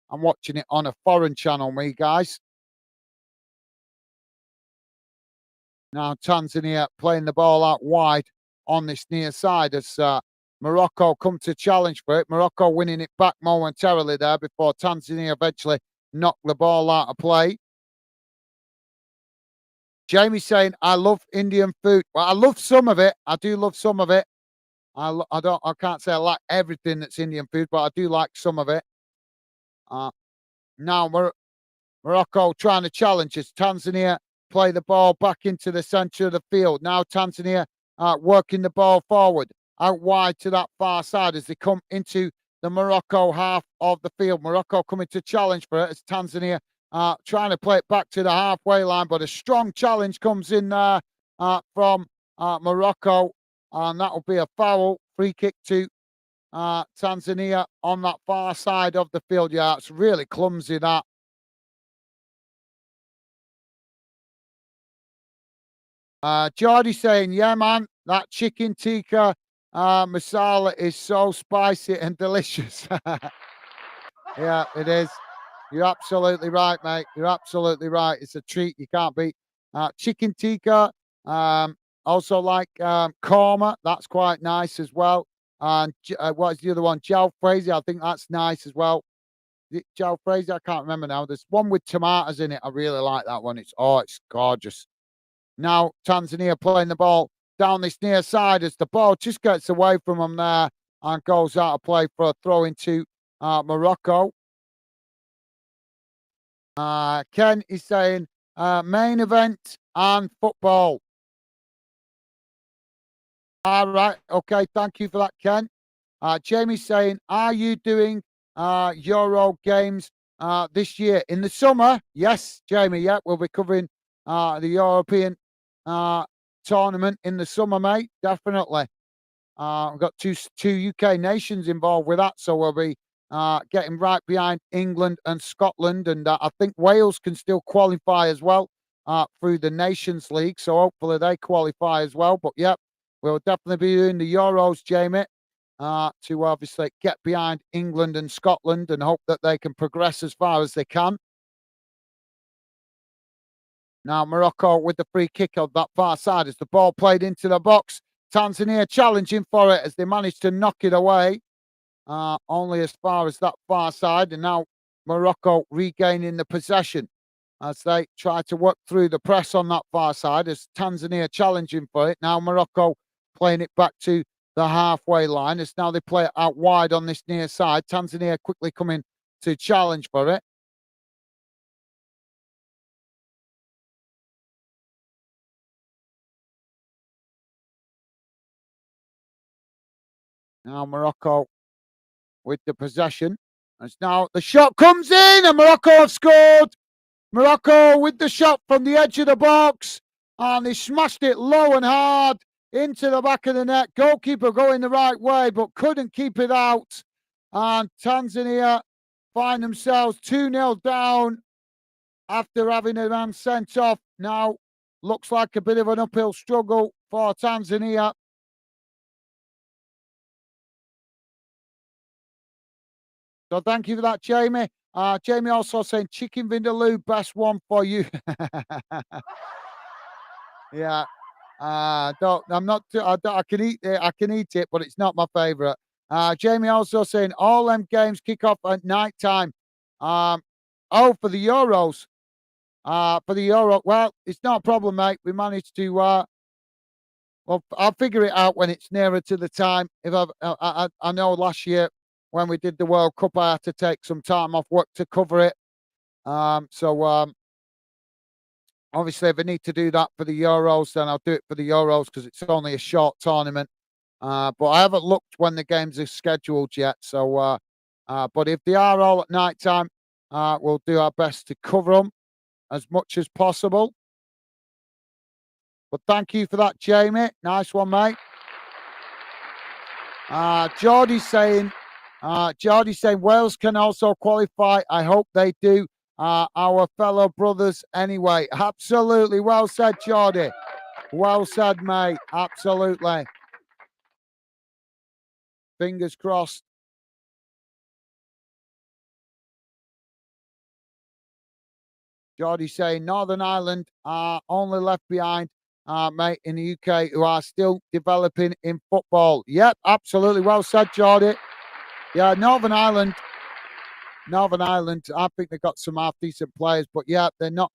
S1: I'm watching it on a foreign channel, me guys. Now Tanzania playing the ball out wide on this near side as Morocco come to challenge for it. Morocco winning it back momentarily there before Tanzania eventually knocked the ball out of play. Jamie saying, I love Indian food. Well, I love some of it. I do love some of it. I can't say I like everything that's Indian food, but I do like some of it. Now Morocco trying to challenge as Tanzania play the ball back into the centre of the field. Now Tanzania working the ball forward, out wide to that far side as they come into the Morocco half of the field. Morocco coming to challenge for it as Tanzania trying to play it back to the halfway line, but a strong challenge comes in there from Morocco, and that will be a foul. Free kick to Tanzania on that far side of the field. Yeah, it's really clumsy, that. Geordie saying, yeah, man, that chicken tikka masala is so spicy and delicious. Yeah, it is. You're absolutely right, mate. You're absolutely right. It's a treat you can't beat. Chicken tikka, also like korma. That's quite nice as well. And what's the other one? Jalfrezi. I think that's nice as well. Jalfrezi. I can't remember now. There's one with tomatoes in it. I really like that one. It's gorgeous. Now Tanzania playing the ball down this near side as the ball just gets away from them there and goes out of play for a throw into Morocco. Ken is saying main event and football. All right. Okay. Thank you for that, Ken. Jamie's saying, are you doing Euro games this year in the summer? Yes, Jamie. Yeah, we'll be covering the European tournament in the summer, mate. Definitely. We've got two UK nations involved with that, so we'll be getting right behind England and Scotland, and I think Wales can still qualify as well through the Nations League, so hopefully they qualify as well. But yep, we'll definitely be doing the Euros, Jamie, to obviously get behind England and Scotland and hope that they can progress as far as they can. Now Morocco with the free kick of that far side as the ball played into the box. Tanzania challenging for it as they managed to knock it away. Only as far as that far side. And now Morocco regaining the possession as they try to work through the press on that far side as Tanzania challenging for it. Now Morocco playing it back to the halfway line as now they play it out wide on this near side. Tanzania quickly coming to challenge for it. Now Morocco with the possession. As now the shot comes in and Morocco have scored. Morocco with the shot from the edge of the box. And they smashed it low and hard into the back of the net. Goalkeeper going the right way, but couldn't keep it out. And Tanzania find themselves 2-0 down after having a man sent off. Now looks like a bit of an uphill struggle for Tanzania. So thank you for that, Jamie. Jamie also saying chicken vindaloo, best one for you. Yeah. Don't. I'm not. I can eat it. I can eat it, but it's not my favourite. Jamie also saying all them games kick off at night time. Oh, for the Euros. For the Euro. Well, it's not a problem, mate. We managed to. Well, I'll figure it out when it's nearer to the time. If I know last year when we did the World Cup, I had to take some time off work to cover it. Obviously, if I need to do that for the Euros, then I'll do it for the Euros because it's only a short tournament. But I haven't looked when the games are scheduled yet. So, but if they are all at night time, we'll do our best to cover them as much as possible. But thank you for that, Jamie. Nice one, mate. Geordie's saying, Wales can also qualify. I hope they do. Our fellow brothers, anyway. Absolutely. Well said, Geordie. Well said, mate. Absolutely. Fingers crossed. Geordie's saying Northern Ireland are only left behind, mate, in the UK who are still developing in football. Yep, absolutely. Well said, Geordie. Yeah, Northern Ireland, I think they've got some half decent players, but yeah, they're not.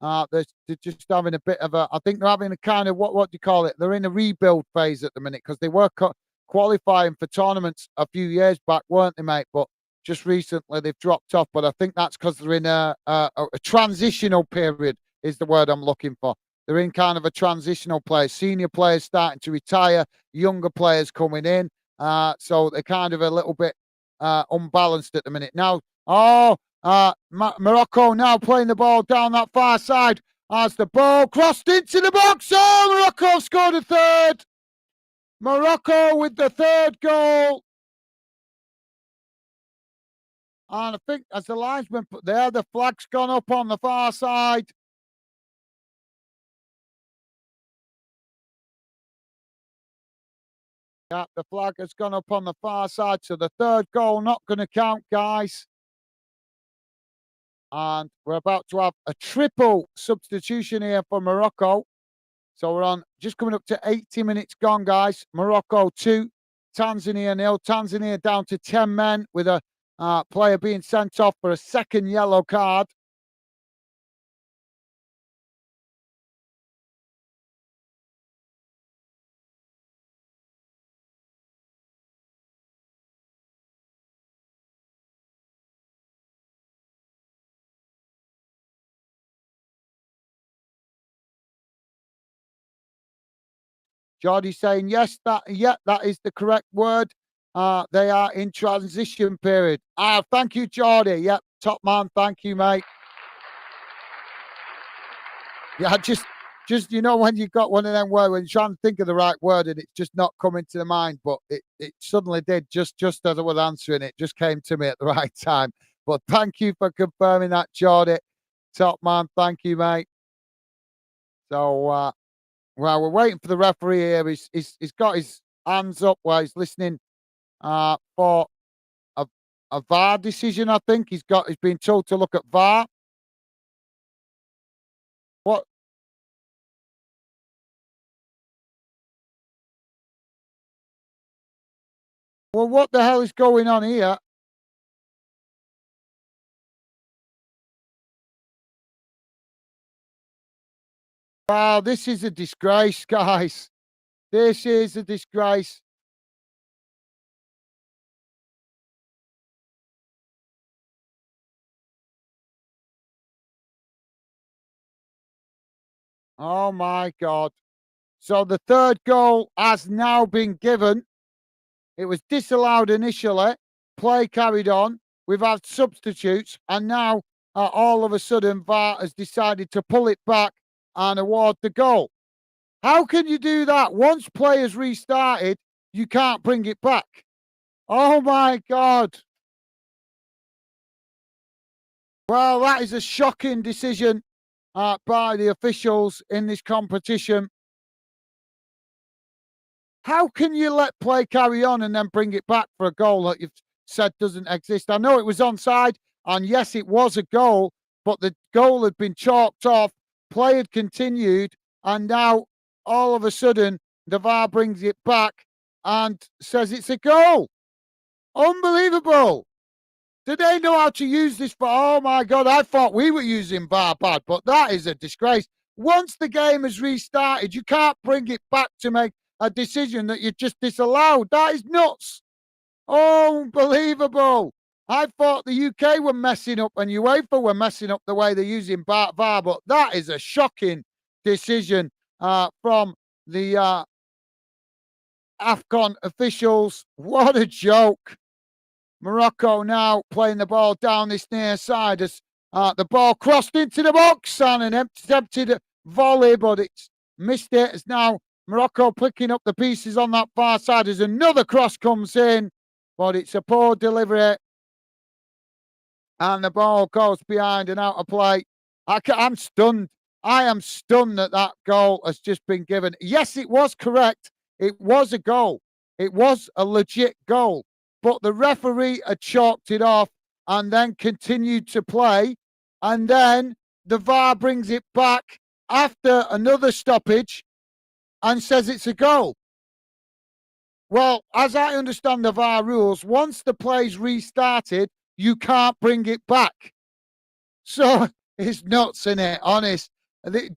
S1: They're just having a bit of a. I think they're having a kind of what do you call it? They're in a rebuild phase at the minute because they were qualifying for tournaments a few years back, weren't they, mate? But just recently they've dropped off. But I think that's because they're in a transitional period. Is the word I'm looking for. They're in kind of a transitional place. Senior players starting to retire, younger players coming in. So they're kind of a little bit unbalanced at the minute. Now, Morocco now playing the ball down that far side as the ball crossed into the box. Oh, Morocco scored a third. Morocco with the third goal. And I think as the linesman put there, the flag's gone up on the far side. Yeah, the flag has gone up on the far side. So the third goal not going to count, guys. And we're about to have a triple substitution here for Morocco. So we're on just coming up to 80 minutes gone, guys. Morocco 2, Tanzania 0. Tanzania down to 10 men with a player being sent off for a second yellow card. Geordie's saying, yes, that is the correct word. They are in transition period. Thank you, Geordie. Yep, top man. Thank you, mate. Yeah, just when you've got one of them where when you're trying to think of the right word and it's just not coming to the mind, but it suddenly did just as I was answering it, just came to me at the right time. But thank you for confirming that, Geordie. Top man, thank you, mate. So well, we're waiting for the referee here. He's got his hands up while he's listening for a VAR decision, I think. He's been told to look at VAR. What what the hell is going on here? Wow, this is a disgrace, guys. This is a disgrace. Oh my God. So the third goal has now been given. It was disallowed initially. Play carried on. We've had substitutes. And now, all of a sudden, VAR has decided to pull it back and award the goal. How can you do that? Once play has restarted, you can't bring it back. Oh my God. Well, that is a shocking decision by the officials in this competition. How can you let play carry on and then bring it back for a goal that you've said doesn't exist? I know it was onside, and yes, it was a goal, but the goal had been chalked off, play had continued, and now all of a sudden the VAR brings it back and says it's a goal. Unbelievable. Do they know how to use this for? Oh my God, I thought we were using VAR bad, but that is a disgrace. Once the game has restarted, you can't bring it back to make a decision that you just disallowed. That is nuts. Unbelievable. I thought the UK were messing up and UEFA were messing up the way they're using VAR, but that is a shocking decision from the AFCON officials. What a joke. Morocco now playing the ball down this near side as the ball crossed into the box and an attempted volley, but it's missed it. It's now Morocco picking up the pieces on that far side as another cross comes in, but it's a poor delivery. And the ball goes behind and out of play. I'm stunned. I am stunned that that goal has just been given. Yes, it was correct. It was a goal. It was a legit goal. But the referee had chalked it off and then continued to play. And then the VAR brings it back after another stoppage and says it's a goal. Well, as I understand the VAR rules, once the play's restarted, you can't bring it back. So it's nuts, isn't it? Honest.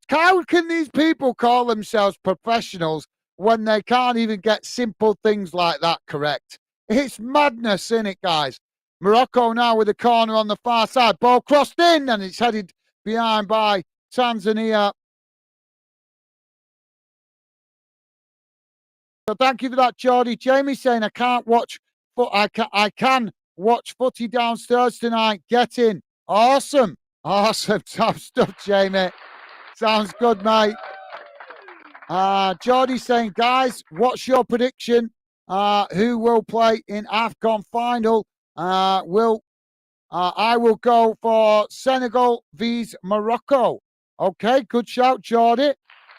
S1: How can these people call themselves professionals when they can't even get simple things like that correct? It's madness, isn't it, guys? Morocco now with a corner on the far side. Ball crossed in and it's headed behind by Tanzania. So thank you for that, Geordie. Jamie saying I can't watch, but I can watch footy downstairs tonight. Get in. Awesome. Awesome. Top stuff, Jamie. Sounds good, mate. Geordie saying, guys, what's your prediction? Who will play in AFCON final? I will go for Senegal vs Morocco. Okay, good shout, Geordie.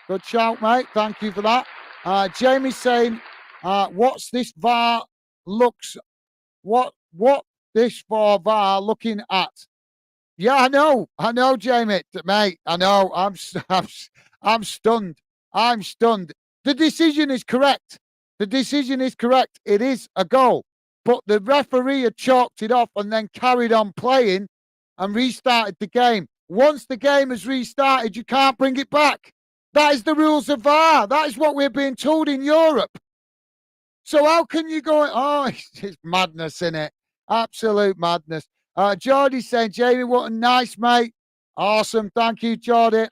S1: Good shout, mate. Thank you for that. Jamie saying, what's this VAR looks? What this for VAR looking at? Yeah, I know, Jamie, mate. I know. I'm stunned. I'm stunned. The decision is correct. The decision is correct. It is a goal, but the referee had chalked it off and then carried on playing and restarted the game. Once the game is restarted, you can't bring it back. That is the rules of VAR. That is what we're being told in Europe. So how can you go? Oh, it's madness, isn't it? Absolute madness. Geordie saying, Jamie, what a nice mate. Awesome. Thank you, Geordie.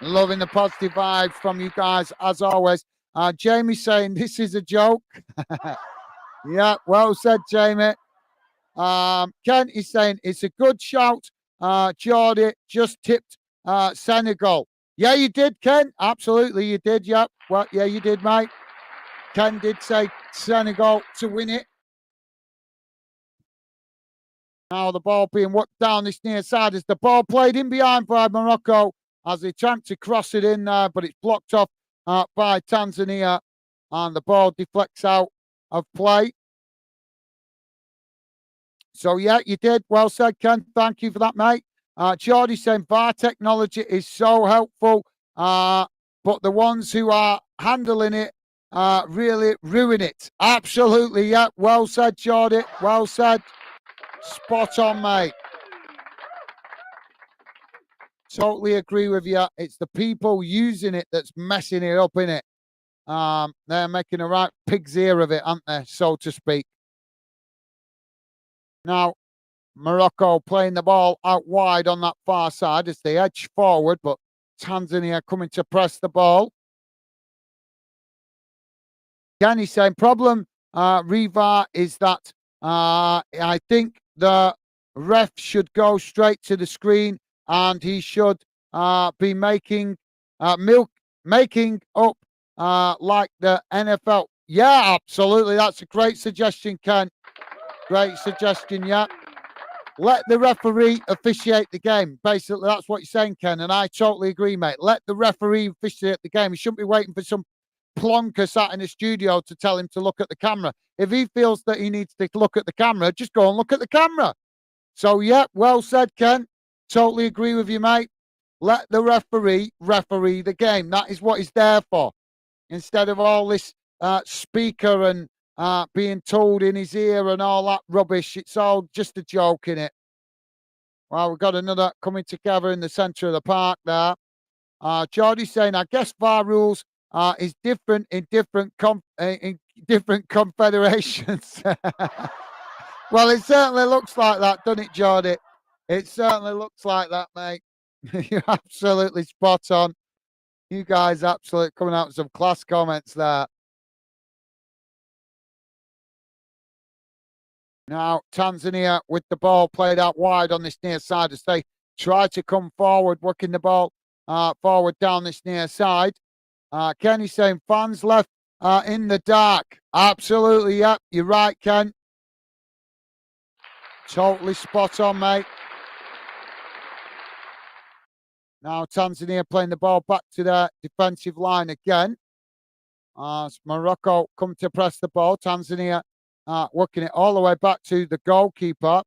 S1: Loving the positive vibes from you guys, as always. Jamie saying, this is a joke. Yeah, well said, Jamie. Ken is saying, it's a good shout. Geordie just tipped Senegal. Yeah, you did, Ken. Absolutely, you did. Yep. Well, yeah, you did, mate. Ken did say Senegal to win it. Now the ball being worked down this near side as the ball played in behind by Morocco as they attempt to cross it in there, but it's blocked off by Tanzania and the ball deflects out of play. So, yeah, you did. Well said, Ken. Thank you for that, mate. Geordie saying VAR technology is so helpful, but the ones who are handling it really ruin it. Absolutely, yeah. Well said, Geordie. Well said. Spot on, mate. Totally agree with you. It's the people using it that's messing it up, innit? They're making a right pig's ear of it, aren't they, so to speak. Now, Morocco playing the ball out wide on that far side as they edge forward, but Tanzania coming to press the ball. Danny saying, problem, Revar, is that I think the ref should go straight to the screen and he should be making up like the NFL. Yeah, absolutely. That's a great suggestion, Ken. Great suggestion, yeah. Let the referee officiate the game. Basically, that's what you're saying, Ken, and I totally agree, mate. Let the referee officiate the game. He shouldn't be waiting for some plonker sat in a studio to tell him to look at the camera. If he feels that he needs to look at the camera, just go and look at the camera. So, yeah, well said, Ken. Totally agree with you, mate. Let the referee the game. That is what he's there for. Instead of all this speaker and being told in his ear and all that rubbish. It's all just a joke, innit? Well, we've got another coming together in the centre of the park there. Geordie's saying, I guess VAR rules is different in different confederations. Well, it certainly looks like that, doesn't it, Geordie? It certainly looks like that, mate. You're absolutely spot on. You guys absolutely coming out with some class comments there. Now, Tanzania with the ball played out wide on this near side as they try to come forward, working the ball forward down this near side. Kenny's saying fans left in the dark. Absolutely, yep. You're right, Ken. Totally spot on, mate. Now Tanzania playing the ball back to their defensive line again. As Morocco come to press the ball. Tanzania working it all the way back to the goalkeeper.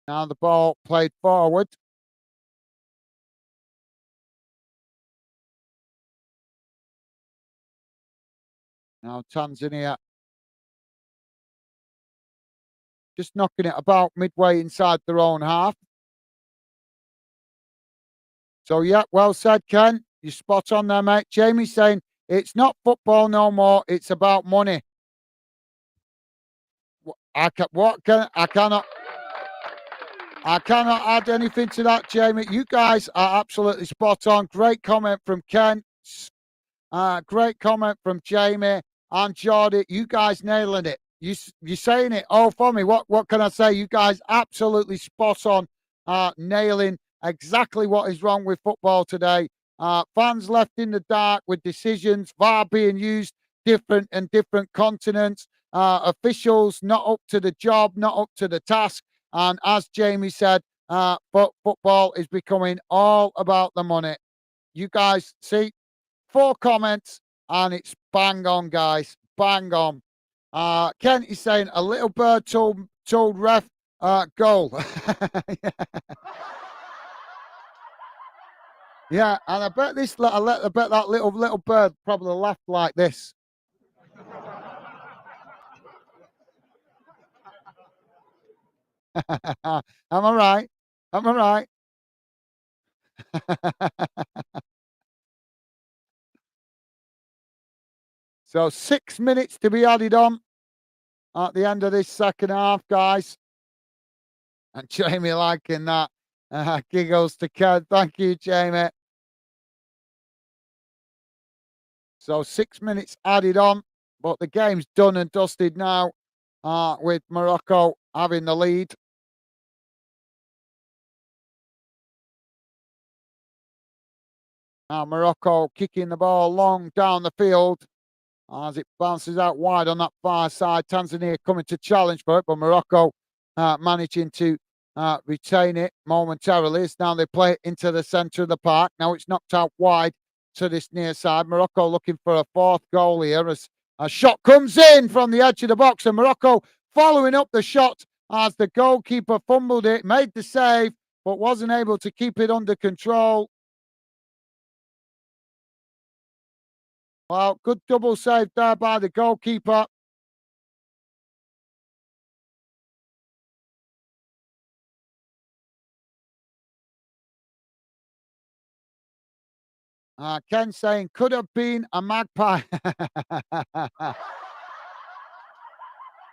S1: Now the ball played forward. Now Tanzania just knocking it about midway inside their own half. So, yeah, well said, Ken. You're spot on there, mate. Jamie's saying it's not football no more. It's about money. I cannot add anything to that, Jamie. You guys are absolutely spot on. Great comment from Ken. Great comment from Jamie and Jordy. You guys nailing it. You're saying it all for me. What can I say? You guys absolutely spot on, nailing exactly what is wrong with football today. Fans left in the dark with decisions, VAR being used different in different continents, officials not up to the job, not up to the task. And as Jamie said, but football is becoming all about the money. You guys see, 4 comments, and it's bang on, guys. Bang on. Kent is saying a little bird told ref goal. Yeah, and I bet that little bird probably laughed like this. Am I right? Am I right? So 6 minutes to be added on at the end of this second half, guys. And Jamie liking that. Giggles to Ken. Thank you, Jamie. So 6 minutes added on, but the game's done and dusted now with Morocco having the lead. Now Morocco kicking the ball long down the field as it bounces out wide on that far side. Tanzania coming to challenge for it, but Morocco managing to retain it momentarily. As now they play it into the centre of the park. Now it's knocked out wide to this near side. Morocco looking for a 4th goal here as a shot comes in from the edge of the box, and Morocco following up the shot as the goalkeeper fumbled it, made the save, but wasn't able to keep it under control. Well, good double save there by the goalkeeper. Ken saying could have been a magpie.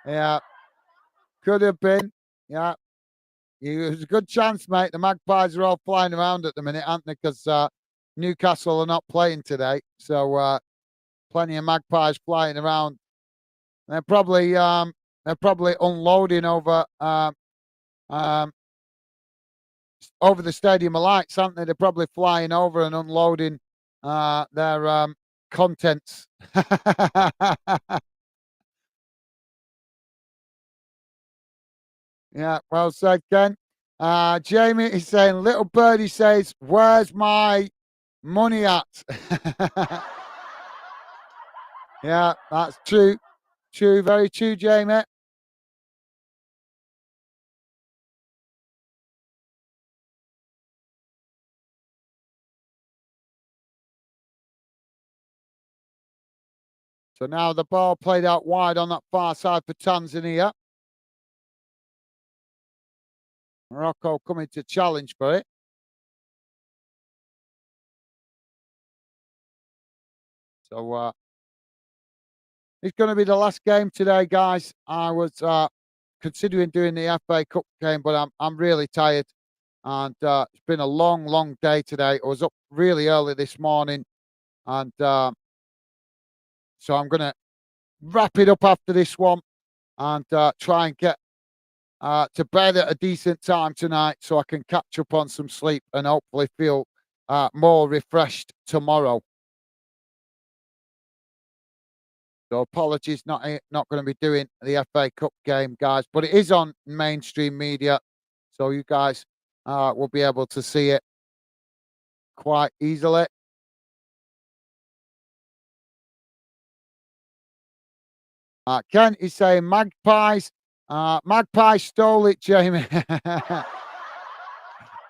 S1: Yeah, could have been. Yeah, it was a good chance, mate. The Magpies are all flying around at the minute, aren't they? Because Newcastle are not playing today, so plenty of Magpies flying around. They're probably unloading over the Stadium of Lights, aren't they? They're probably flying over and unloading their contents. Yeah, well said, Ken. Jamie is saying, little birdie says, where's my money at? Yeah, that's true. True, very true, Jamie. So now the ball played out wide on that far side for Tanzania. Morocco coming to challenge for it. So it's going to be the last game today, guys. I was considering doing the FA Cup game, but I'm really tired, and it's been a long, long day today. I was up really early this morning, and so I'm going to wrap it up after this one and try and get to bed at a decent time tonight so I can catch up on some sleep and hopefully feel more refreshed tomorrow. So apologies, not going to be doing the FA Cup game, guys, but it is on mainstream media, so you guys will be able to see it quite easily. Ken is saying Magpies. Magpie stole it, Jamie.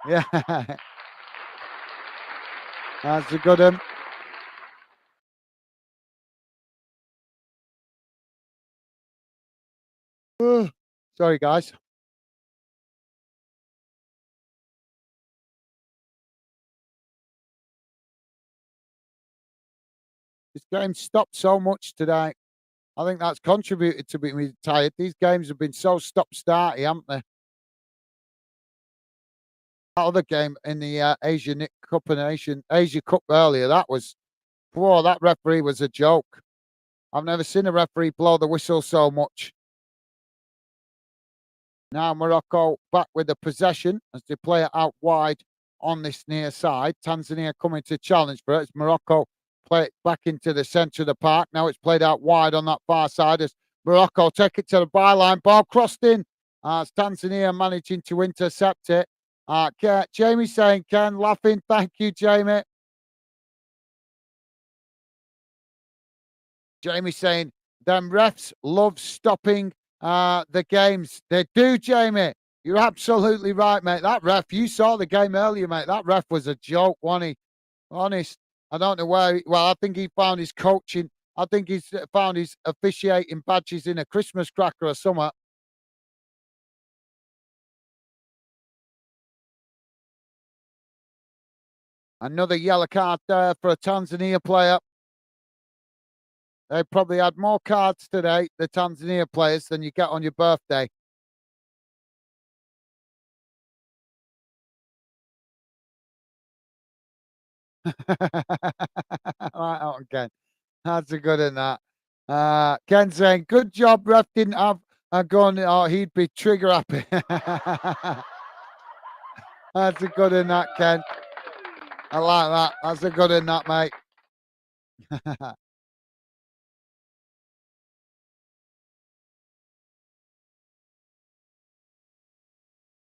S1: Yeah, that's a good one. Sorry, guys. This game stopped so much today. I think that's contributed to me tired. These games have been so stop-starty, haven't they? That other game in the Asia Cup and Asia Cup earlier, that was, whoa, that referee was a joke. I've never seen a referee blow the whistle so much. Now Morocco back with the possession as they play it out wide on this near side. Tanzania coming to challenge for it. It's Morocco play it back into the centre of the park. Now it's played out wide on that far side as Morocco take it to the byline. Ball crossed in as Tanzania managing to intercept it. Jamie saying, Ken, laughing. Thank you, Jamie. Jamie saying, them refs love stopping the games. They do, Jamie. You're absolutely right, mate. That ref, you saw the game earlier, mate. That ref was a joke, wasn't he? Honest. I don't know where. Well, I think he found his coaching. I think he's found his officiating badges in a Christmas cracker or something. Another yellow card there for a Tanzania player. They probably had more cards today, the Tanzania players, than you get on your birthday. Right out again. That's a good one, that. Ken saying, good job, ref didn't have a gun or he'd be trigger happy. That's a good one, that, Ken. I like that. That's a good one, that, mate.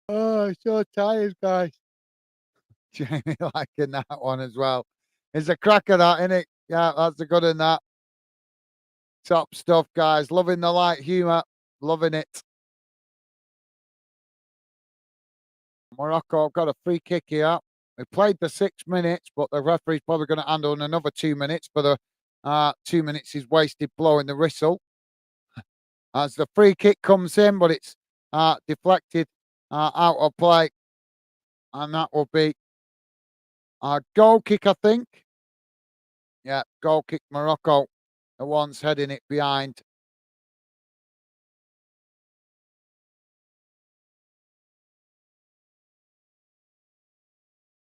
S1: Oh, so tired, guys. Jamie liking that one as well. It's a cracker, that, isn't it? Yeah, that's a good one, that. Top stuff, guys. Loving the light humour. Loving it. Morocco got a free kick here. We played the 6 minutes, but the referee's probably going to handle another 2 minutes for the 2 minutes he's wasted blowing the whistle. As the free kick comes in, but it's deflected out of play. And that will be a goal kick, I think. Yeah, goal kick Morocco. The ones heading it behind.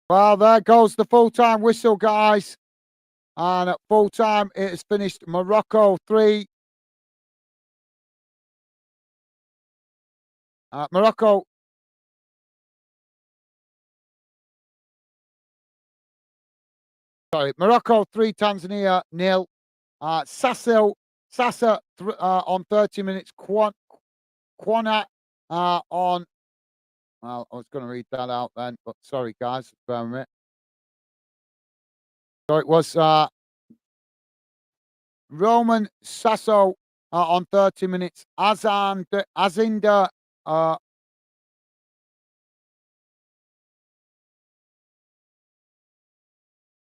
S1: Well, there goes the full-time whistle, guys. And at full-time, it has finished Morocco 3. Morocco. Sorry, Morocco 3, Tanzania 0. Sasa on 30 minutes. Quana on. Well, I was going to read that out then, but sorry, guys. Bear with me. So it was Roman Sasso on 30 minutes. Azinda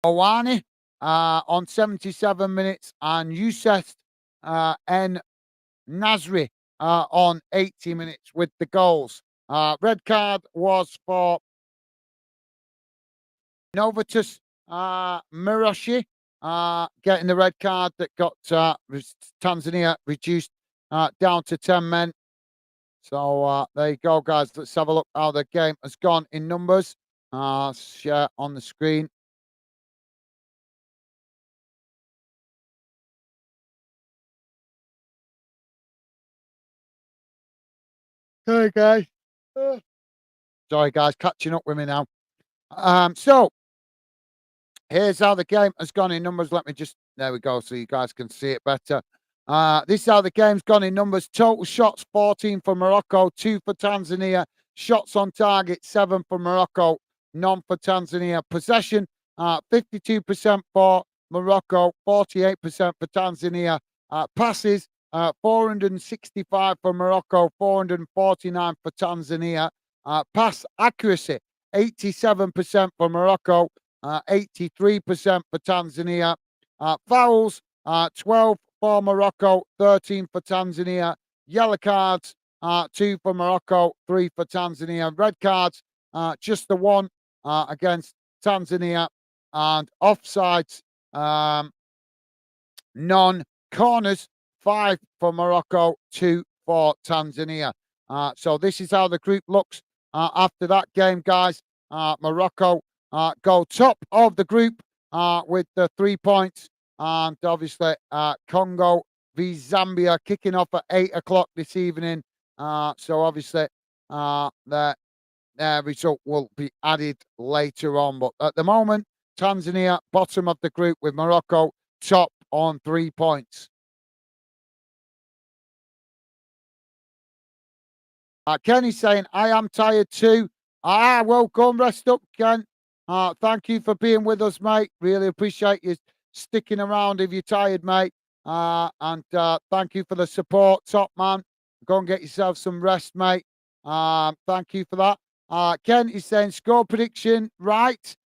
S1: Owani on 77 minutes. And Youssef N. Nasri on 80 minutes with the goals. Red card was for Novatus Mirashi getting the red card that got Tanzania reduced down to 10 men. So there you go, guys. Let's have a look how the game has gone in numbers. Share on the screen. Hey guys. Sorry guys, catching up with me now. So here's how the game has gone in numbers. Let me just, there we go, so you guys can see it better. This is how the game's gone in numbers. Total shots 14 for Morocco, 2 for Tanzania. Shots on target 7 for Morocco, none for Tanzania. Possession 52% for Morocco, 48% for Tanzania. Passes 465 for Morocco, 449 for Tanzania. Pass accuracy 87% for Morocco, 83% for Tanzania. Fouls, 12 for Morocco, 13 for Tanzania. Yellow cards, 2 for Morocco, 3 for Tanzania. Red cards, just the one against Tanzania. And offsides, none. Corners, 5 for Morocco, 2 for Tanzania. So this is how the group looks after that game, guys. Morocco go top of the group with the 3 points. And obviously, Congo v Zambia kicking off at 8 o'clock this evening. So obviously, their result will be added later on. But at the moment, Tanzania bottom of the group with Morocco top on 3 points. Kenny's saying, I am tired too. Well, go and rest up, Ken. Thank you for being with us, mate. Really appreciate you sticking around if you're tired, mate. And thank you for the support, top man. Go and get yourself some rest, mate. Thank you for that. Ken is saying, score prediction, right?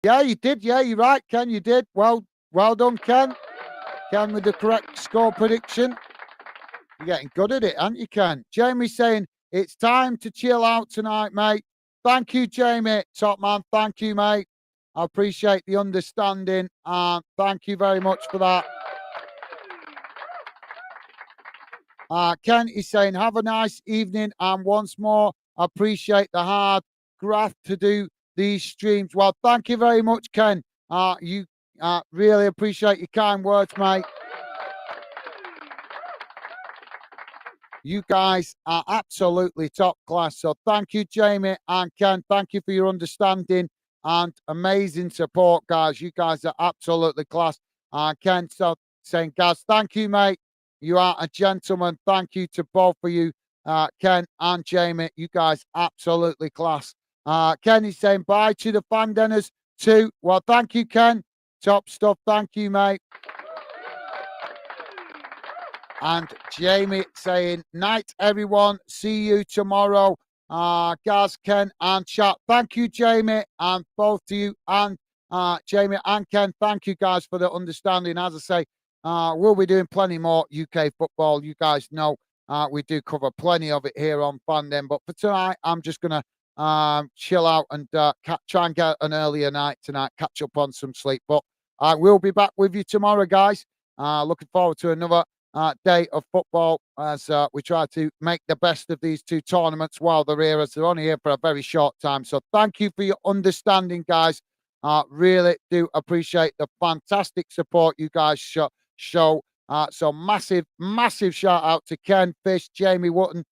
S1: Yeah, you did. Yeah, you're right, Ken. You did. Well done, Ken. Ken with the correct score prediction. You're getting good at it, aren't you, Ken? Jamie's saying, it's time to chill out tonight, mate. Thank you, Jamie. Top man, thank you, mate. I appreciate the understanding. Thank you very much for that. Ken is saying, have a nice evening. And once more, appreciate the hard graft to do these streams. Well, thank you very much, Ken. You really appreciate your kind words, mate. You guys are absolutely top class. So thank you, Jamie and Ken. Thank you for your understanding and amazing support, guys. You guys are absolutely class. Ken saying, Gaz, thank you, mate. You are a gentleman. Thank you to both of you, Ken and Jamie. You guys absolutely class. Ken is saying bye to the fan dinners too. Well, thank you, Ken. Top stuff. Thank you, mate. And Jamie saying, night, everyone. See you tomorrow. Gaz, Ken, and chat. Thank you, Jamie, and both to you and Jamie and Ken. Thank you guys for the understanding. As I say, we'll be doing plenty more UK football. You guys know we do cover plenty of it here on Fandom. But for tonight, I'm just going to chill out and try and get an earlier night tonight, catch up on some sleep. But I will be back with you tomorrow, guys. Looking forward to another day of football as we try to make the best of these two tournaments while they're here, as they're only here for a very short time. So thank you for your understanding, guys. Really do appreciate the fantastic support you guys show. So massive shout out to Ken Fish, Jamie Wotton.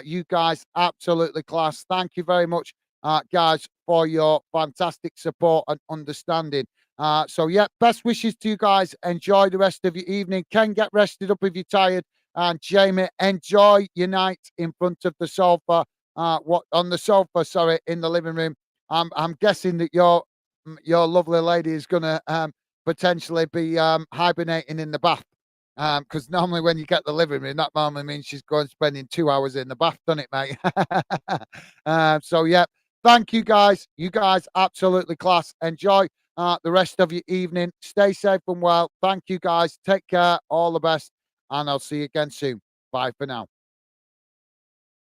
S1: You guys absolutely class. Thank you very much, guys, for your fantastic support and understanding. So yeah, best wishes to you guys. Enjoy the rest of your evening. Ken, get rested up if you're tired. And Jamie, enjoy your night in front of the sofa. On the sofa? Sorry, in the living room. I'm guessing that your lovely lady is gonna potentially be hibernating in the bath. Because normally when you get the living room, that normally means she's going spending 2 hours in the bath, doesn't it, mate? So yeah, thank you guys. You guys absolutely class. Enjoy the rest of your evening. Stay safe and well. Thank you guys. Take care. All the best. And I'll see you again soon. Bye for now.